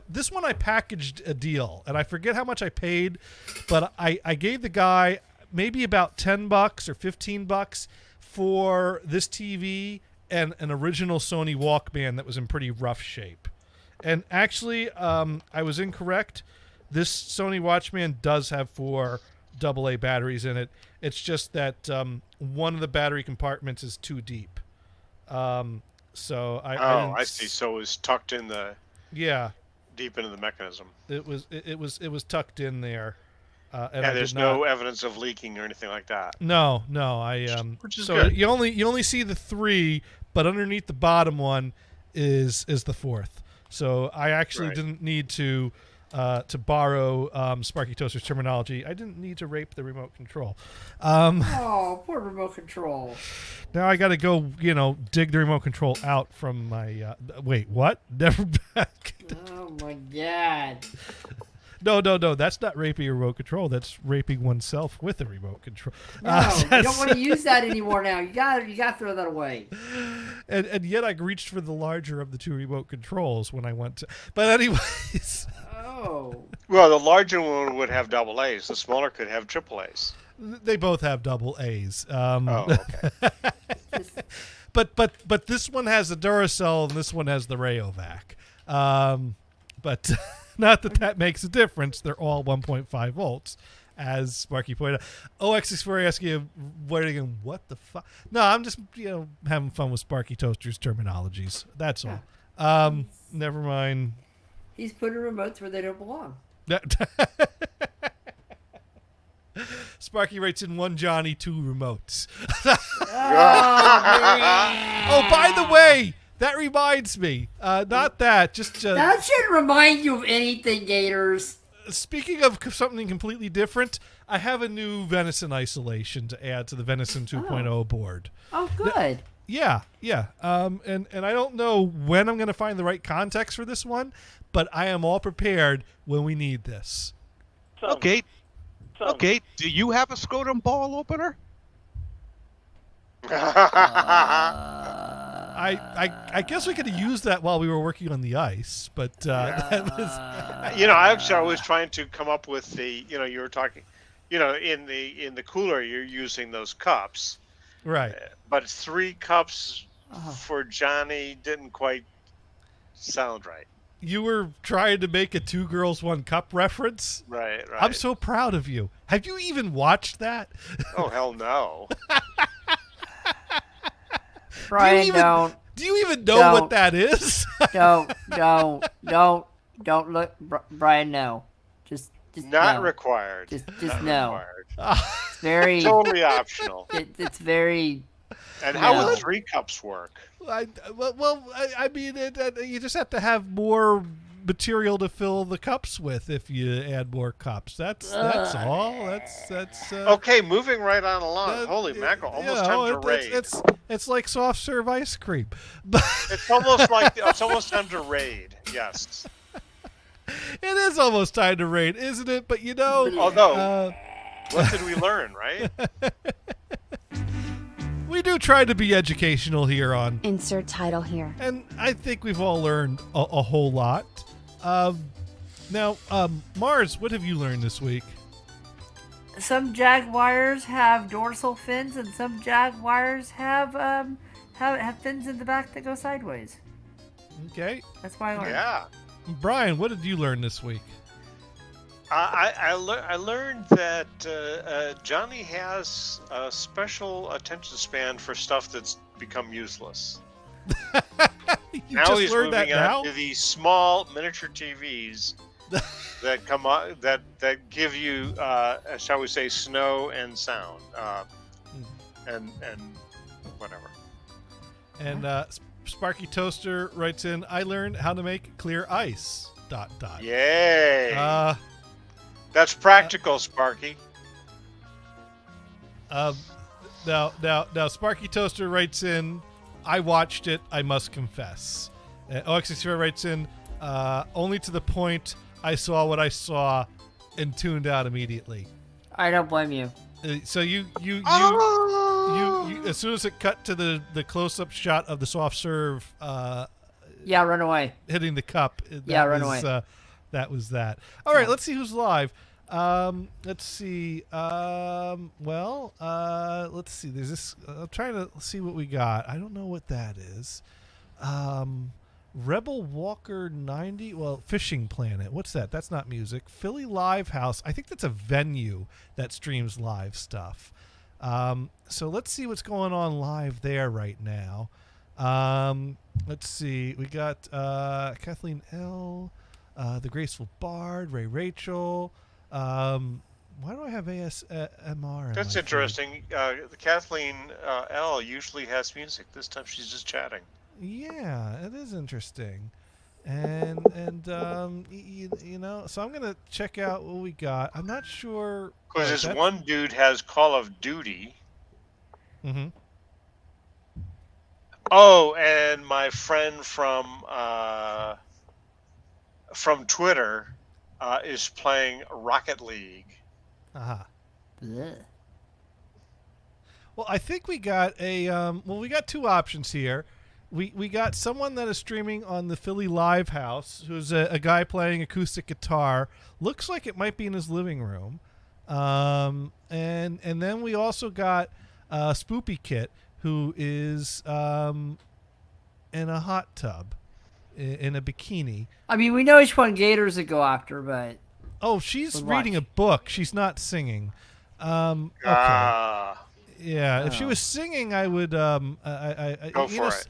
This one I packaged a deal, and I forget how much I paid, but I gave the guy maybe about $10 or $15 for this TV and an original Sony Walkman that was in pretty rough shape. And actually, I was incorrect. This Sony Watchman does have 4 AA batteries in it. It's just that one of the battery compartments is too deep. So I see. So it was tucked in the deep into the mechanism. It was tucked in there, and there's no evidence of leaking or anything like that. No, which is so good. you only see the 3, but underneath the bottom one is the 4th. So I actually didn't need to to borrow Sparky Toaster's terminology, I didn't need to rape the remote control. Oh, poor remote control. Now I got to go, dig the remote control out from my. Wait, what? Never back. Oh my God. No. That's not raping a remote control. That's raping oneself with a remote control. No, you don't want to use that anymore now. You got to throw that away. And yet I reached for the larger of the two remote controls when I went to. But anyways. Oh. Well, the larger one would have double A's. The smaller could have triple A's. They both have double A's. Okay. But this one has the Duracell and this one has the Rayovac. But not that makes a difference. They're all 1.5 volts, as Sparky pointed out. OX64 asking you, what the fuck? No, I'm just having fun with Sparky Toaster's terminologies. That's all. Never mind. He's putting remotes where they don't belong. Sparky writes in 1 Johnny, 2 remotes. Oh, by the way, that reminds me. Not that, just... that shouldn't remind you of anything, Gators. Speaking of something completely different, I have a new venison isolation to add to the Venison 2.0 board. Oh, good. Yeah. And I don't know when I'm going to find the right context for this one, but I am all prepared when we need this. Okay. Do you have a scrotum ball opener? I guess we could have used that while we were working on the ice, but that was... Actually, I was trying to come up with the, you were talking, in the cooler, you're using those cups. Right. But 3 cups for Johnny didn't quite sound right. You were trying to make a 2 girls 1 cup reference? Right. I'm so proud of you. Have you even watched that? Oh, hell no. Brian, do you even know what that is? Don't look, Brian. No, just not no. required. Just not no. Required. It's very totally optional. It's very. And how would 3 cups work? I mean, you just have to have more material to fill the cups with if you add more cups. That's all. That's okay. Moving right on along. Holy mackerel! Almost time to raid. It's like soft serve ice cream. It's almost time to raid. Yes. It is almost time to raid, isn't it? But although, what did we learn, right? We do try to be educational here on Insert title here. And I think we've all learned a whole lot. Now, Mars, what have you learned this week? Some jaguars have dorsal fins, and some jaguars have fins in the back that go sideways. Okay. That's why I learned. Yeah. Brian, what did you learn this week? I learned that Johnny has a special attention span for stuff that's become useless. Now he's moving on to these small miniature TVs that come up that give you, shall we say, snow and sound, and whatever. And Sparky Toaster writes in, I learned how to make clear ice. ... Yay! That's practical, Sparky. Now, Sparky Toaster writes in, I watched it, I must confess. OX64 writes in, only to the point I saw what I saw and tuned out immediately. I don't blame you. So you as soon as it cut to the close-up shot of the soft serve, run away, hitting the cup. Run away. That was that. All right, let's see who's live. Let's see. Let's see. There's this. I'm trying to see what we got. I don't know what that is. Rebel Walker 90. Well, Fishing Planet. What's that? That's not music. Philly Live House. I think that's a venue that streams live stuff. So let's see what's going on live there right now. Let's see. We got Kathleen L. The Graceful Bard, Ray Rachel. Why do I have ASMR? That's interesting. Kathleen L usually has music. This time she's just chatting. Yeah, it is interesting. and you know, so I'm gonna check out what we got. I'm not sure because this one dude has Call of Duty. Mm-hmm. Oh, and my friend from Twitter is playing Rocket League. Uh-huh. Blech. Well, I think we got we got two options here. We got someone that is streaming on the Philly Live House, who's a guy playing acoustic guitar. Looks like it might be in his living room. And then we also got Spoopy Kit, who is in a hot tub, in a bikini. I mean, we know which one Gators would go after, but Oh, she's reading a book. She's not singing. Okay. Yeah, if she was singing, I would. Go for it.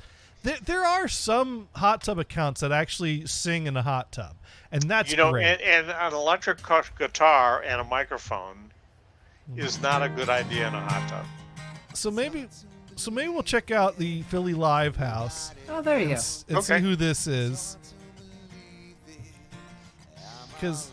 There are some hot tub accounts that actually sing in a hot tub, and that's great. And an electric guitar and a microphone is not a good idea in a hot tub. So maybe we'll check out the Philly Live House. Oh, there you go. And see who this is, because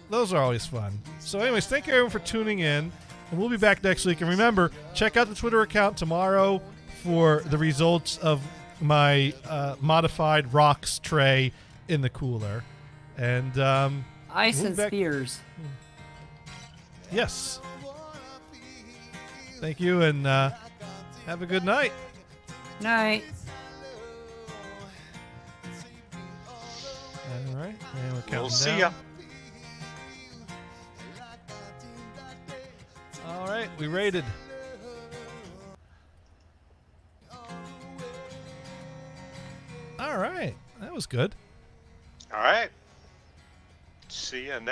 those are always fun. So, anyways, thank you everyone for tuning in. And we'll be back next week. And remember, check out the Twitter account tomorrow for the results of my modified rocks tray in the cooler. And Ice and Spears. Yes. Thank you, and have a good night. Night. All right. And we're counting We'll see down. ya. All right, we rated. All right, that was good. All right. See ya next.